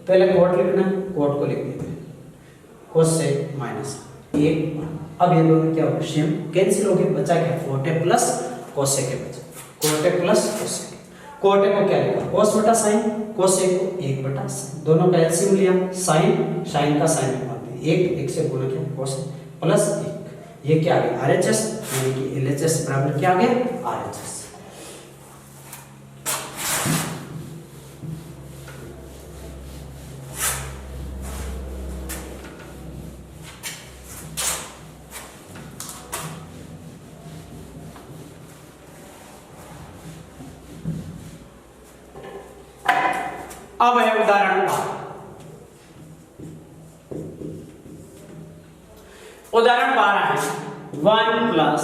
पहले cot लिखना है, cot को लिख देते हैं कोसेक माइनस 1। अब ये दोनों क्या होगा, सेम कैंसिल हो गए, बचा क्या, cot a plus cosec a बचा, cot a plus cosec. cot a को क्या लिखा, cos बटा sin, कोसेक को 1 बटा sin, दोनों का एलसीएम लिया, sin, sin का sin में 1 से गुणा किया कोसेक प्लस 1, ये क्या आ गया आरएचएस, यानी कि एलएचएस बराबर क्या आ गया आरएचएस। अब है उदाहरण 12। उदाहरण 12 है 1 प्लस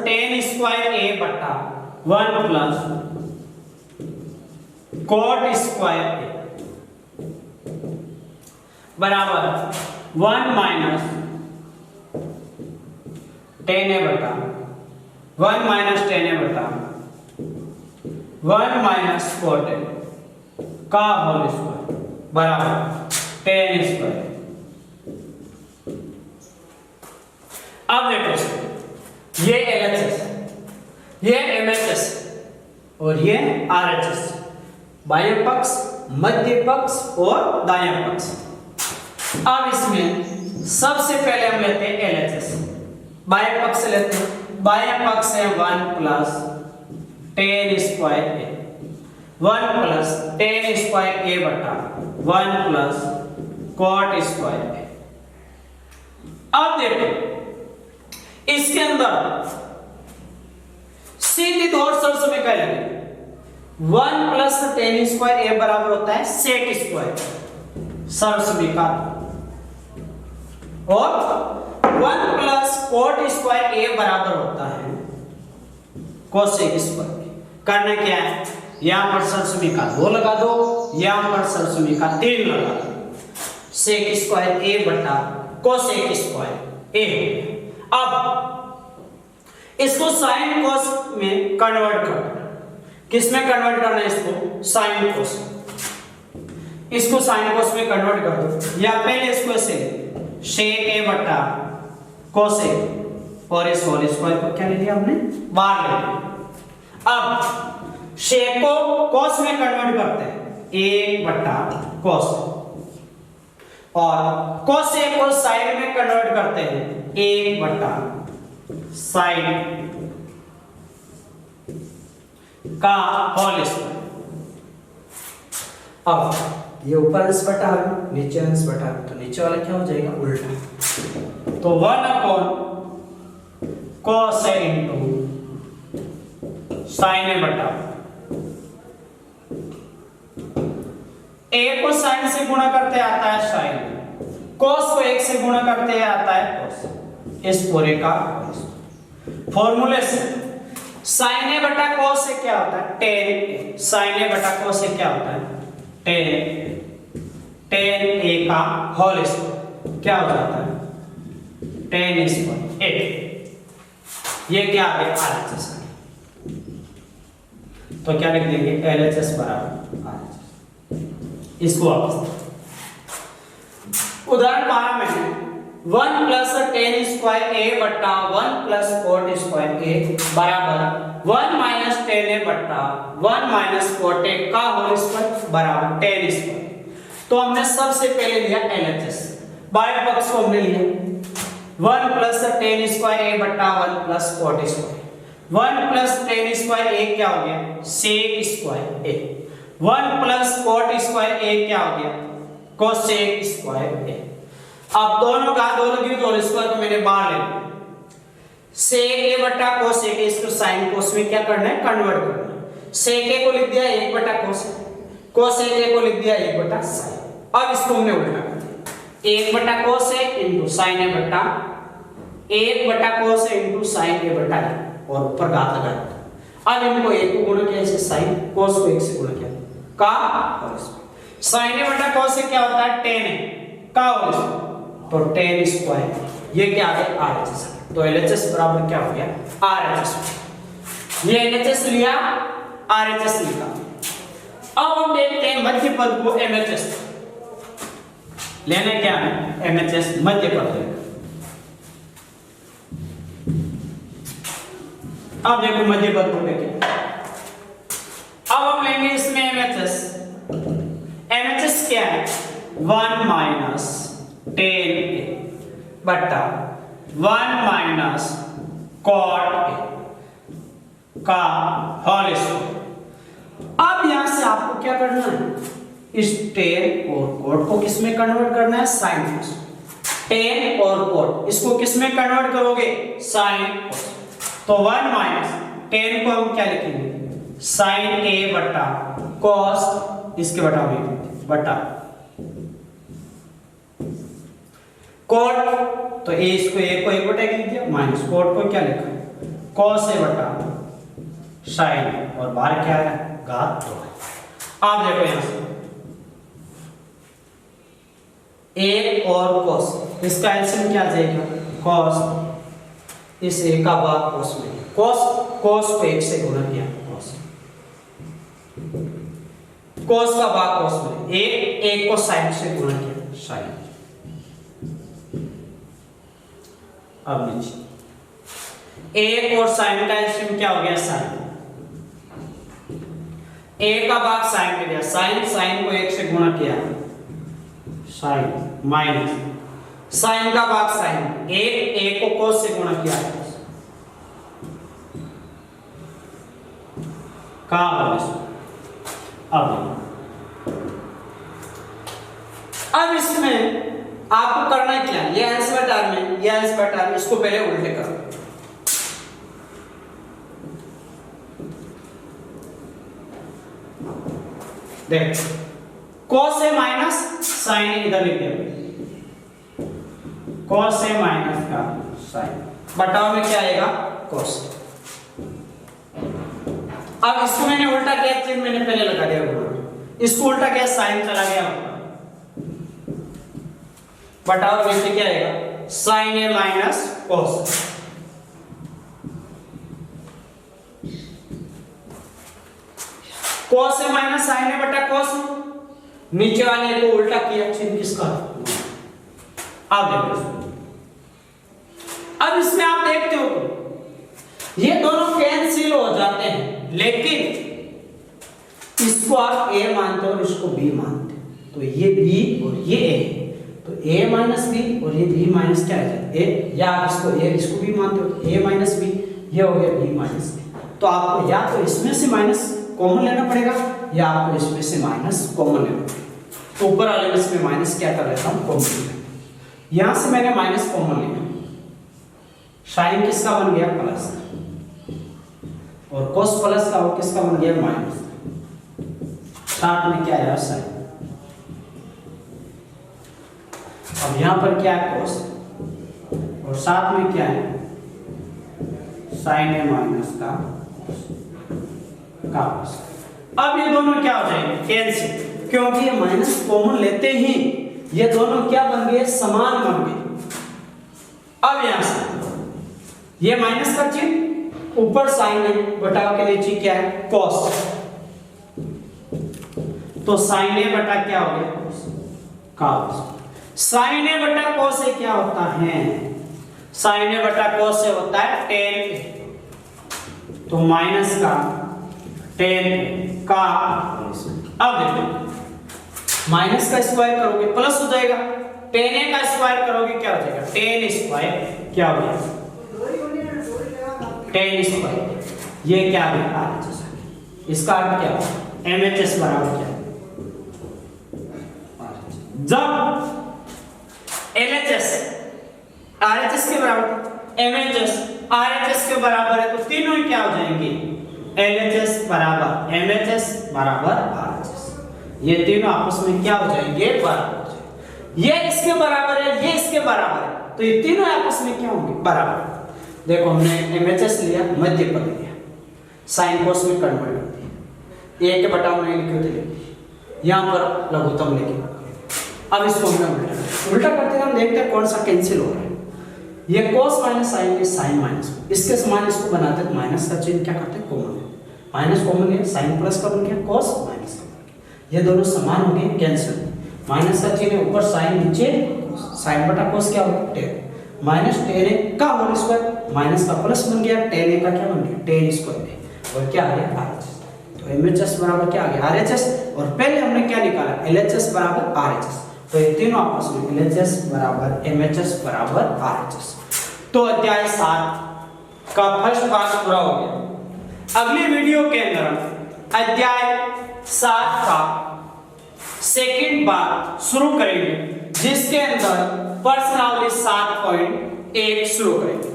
10 स्क्वायर a बटा 1 प्लस cot स्क्वायर a बराबर 1 माइनस 10a बटा 1 माइनस 10a बटा 1 माइनस cot a का होल स्क्वायर बराबर 10 स्क्वायर। अब देखो ये LHS, ये MHS और ये RHS, बाह्य पक्ष, मध्य पक्ष और दायां पक्ष। अब इसमें सबसे पहले हम लेते हैं LHS, बाह्य पक्ष लेते हैं। बाह्य पक्ष है 1 plus 10 square a, 1 plus 10 square a बटा 1 प्लस cot स्क्वायर a। अब देखो इसके अंदर सीधी दो सर्वसमीकरण लगे, 1 प्लस टेन स्क्वायर ए बराबर होता है सेक स्क्वायर सर्वसमीकरण, और 1 प्लस कोट स्क्वायर ए बराबर होता है कोसेक स्क्वायर। करना क्या है, यहां पर सर्वसमीकरण 2 लगा दो, यहां पर सर्वसमीकरण 3 लगा दो। सेक स्क्वायर ए बटा कोसेक स्क्वायर ए। अब इसको साइन कोस में कन्वर्ट करना, किस में कन्वर्ट करना है, इसको साइन कोस, इसको साइन कोस में कन्वर्ट कर दो। या पहले इसको ऐसे सेक ए बटा कोसेक, और इस होल स्क्वायर को क्या ले लिया हमने, बाहर ले लिया। अब सेक को कोस में कन्वर्ट करते हैं, ए बटा कोस, और कोसेक को साइन में कन्वर्ट करते हैं, ए बटा साइन का होल स्क्वायर। अब ये ऊपर अंश बटा नीचे अंश बटा, तो नीचे वाला क्या हो जाएगा, उल्टा। तो 1 upon cos a into sine A बटा, ए को साइन से गुणा करते आता है साइन, cos को 1 से गुणा करते आता है cos। इस पूरे का फॉर्मूले से साइन ए बटा cos से क्या होता है, टेन, साइन ए बटा cos से क्या होता है, टेन ए का होल स्क्वायर, क्या हो जाता है, टेन स्क्वायर ए। ये क्या आ गया, RHS। तो क्या लिख देंगे, LHS बराबर RHS। इसको वापस उदाहरण 12 में 1 प्लस टेन स्क्वायर ए बटा 1 प्लस कोट स्क्वायर ए बराबर 1 माइनस टेन ए बटा 1 माइनस कोट ए का होल स्क्वायर बराबर टेन स्क्वायर। तो हमने सबसे पहले लिया LHS, बाएं पक्ष को हमने लिया 1 प्लस टेन स्क्वायर ए बटा 1 plus cot square, 1 plus tan square A क्या हो गया, sec square A, 1 plus cot square A क्या हो गया, कोसेक स्क्वायर ए। अब दोनों का दो लगी तो स्क्वायर को मैंने बाहर ले लिया, सेक ए बटा कोसेक ए, इसको साइन कोस में क्या करना है, कन्वर्ट करना है। सेक ए को लिख दिया 1 बटा कोसेक, कोसेक ए को लिख दिया 1 बटा साइन। अब इसको हमने उल्टा कर दिया, 1 बटा कोसेक इनटू साइन ए बटा 1 बटा कोसेक इनटू साइन ए बटा, और ऊपर घात लगा दिया। अब इनको 1 को गुणा किया, इसे साइन, कोस को 1 से गुणा किया का होल स्क्वायर। साइन ए बटा कोसेक क्या होता है, टेन ए का होल स्क्वायर, तो टेन स्क्वायर, ये क्या आ गया, RHS। तो LHS बराबर क्या हो गया, RHS। ये LHS लिया, RHS लिखा। अब हम देखते हैं मध्य पद को MHS लेना, क्या है MHS मध्य पद लेना। अब देखो मध्य पद को लेके, अब हम लेंगे इसमें MHS। MHS क्या है, 1 माइनस टेन ए बटा 1 माइनस कॉट ए का होल स्क्वायर। अब यहां से आपको क्या करना है, इस टेन और कॉट को किस में कन्वर्ट करना है, साइन कोस। टेन और कॉट इसको किस में कन्वर्ट करोगे, साइन कोस। तो 1 माइनस टेन को हम क्या लिखेंगे, साइन ए बटा कॉस, इसके बटा बटा कोट, तो ए इसको ए को 1 बटा लिख दिया, माइनस कोट को क्या लिखा, कॉस ए बटा साइन, और बाहर क्या है, घात 2। आप देखो यहां से ए और कॉस, इसका एलसीएम क्या आ जाएगा, कॉस, इस ए का भाग कॉस में, कॉस को 1 से गुणा किया, कॉस का भाग कॉस में, एक को साइन से गुणा किया, साइन। अब नीचे एक और साइन का एलसीएम क्या हो गया, साइन। ए का भाग साइन में दिया, साइन को 1 से गुणा किया, साइन माइनस साइन का भाग साइन, एक को कोस से गुणा किया, कहां अब इसमें आपको करना है क्या, ये अंश बटा में, ये अंश बटा में, इसको पहले उल्टे करो। देख cos ए माइनस sin ए इधर लिख दिया, cos ए माइनस का sin बटाव में क्या आएगा cos। अब इसको मैंने उल्टा किया, चिन्ह मैंने पहले लगा दिया, इसको उल्टा किया sin चला गया बटाव में से क्या आएगा sin ए माइनस cos। cos ए माइनस sin ए बटा cos, नीचे वाले को उल्टा किया, चिन्ह किसका। अब देखो, अब इसमें आप देखते हो तो ये दोनों कैंसिल हो जाते हैं, लेकिन इसको आप a मानते हो और इसको b मानते हो, तो ये b और ये a, तो a माइनस बी और ये b माइनस क्या है a, या आप इसको a इसको b मानते हो तो a माइनस b, ये हो गया b माइनस b। तो आपको या तो इसमें से माइनस कॉमन लेना पड़ेगा या आपको इसमें से माइनस कॉमन लेना पड़ेगा। तो ऊपर वाले में इसमें माइनस क्या कर लेता हूं कॉमन, यहां से मैंने माइनस कॉमन लिया, साइन किसका बन गया प्लस और cos प्लस का वो किसका बन गया माइनस, साथ में क्या आया साइन। अब यहां पर क्या है cos और साथ में क्या है साइन है माइनस का cos। अब ये दोनों क्या हो जाएंगे कैंसिल, क्योंकि ये माइनस कॉमन लेते ही ये दोनों क्या बन गए समान बन गए। अब यहां से ये माइनस का चिन्ह ऊपर साइन है, बटाव के नीचे क्या है cos, तो साइन ए बटा क्या हो गया cos। साइन ए बटा cos से क्या होता है, साइन ए बटा cos से होता है tan, तो माइनस का tan का। अब देखो माइनस का स्क्वायर करोगे प्लस हो जाएगा, tan ए का स्क्वायर करोगे क्या हो जाएगा tan स्क्वायर, क्या हो गया tan स्क्वायर, ये क्या है इसका अर्थ क्या है MHS बराबर क्या है, जब LHS RHS के बराबर MHS RHS के बराबर है तो तीनों ही क्या हो जाएंगे LHS बराबर MHS बराबर RHS, ये तीनों आपस में क्या हो जाएंगे बराबर। ये इसके बराबर है ये इसके बराबर है तो ये तीनों आपस में क्या होंगे बराबर। देखो हमने MHS लिया, मध्य पद लिया, साइन कोस में कन्वर्ट कर दिया, a के बटाव में लिखे थे यहां पर लघुत्तम लिखे। अब इसको हमने उल्टा करते हैं, हम देखते हैं कौन सा कैंसिल हो रहा है। ये cos माइनस साइन के साइन माइनस, इसके समान इसको बनाते हैं, माइनस का चिन्ह क्या करते हैं कॉमन है, माइनस कॉमन है, साइन प्लस का बन गया cos माइनस का बन गया, ये दोनों समान हो गए कैंसिल। माइनस का चिन्ह ऊपर साइन नीचे साइन बटा cos क्या होगा tan, माइनस tan a का होल स्क्वायर, माइनस का प्लस बन गया tan a का क्या बन गया tan स्क्वायर, और क्या आ गया RHS। तो MHS बराबर क्या आ गया RHS, और पहले हमने क्या निकाला LHS बराबर RHS, तो ये तीनों आपस में LHS बराबर MHS बराबर RHS। तो अध्याय 7 का फर्स्ट पार्ट पूरा हो गया। अगली वीडियो के अंदर अध्याय 7 का सेकंड पार्ट शुरू करेंगे, जिसके अंदर प्रश्नावली 7.1 शुरू करेंगे।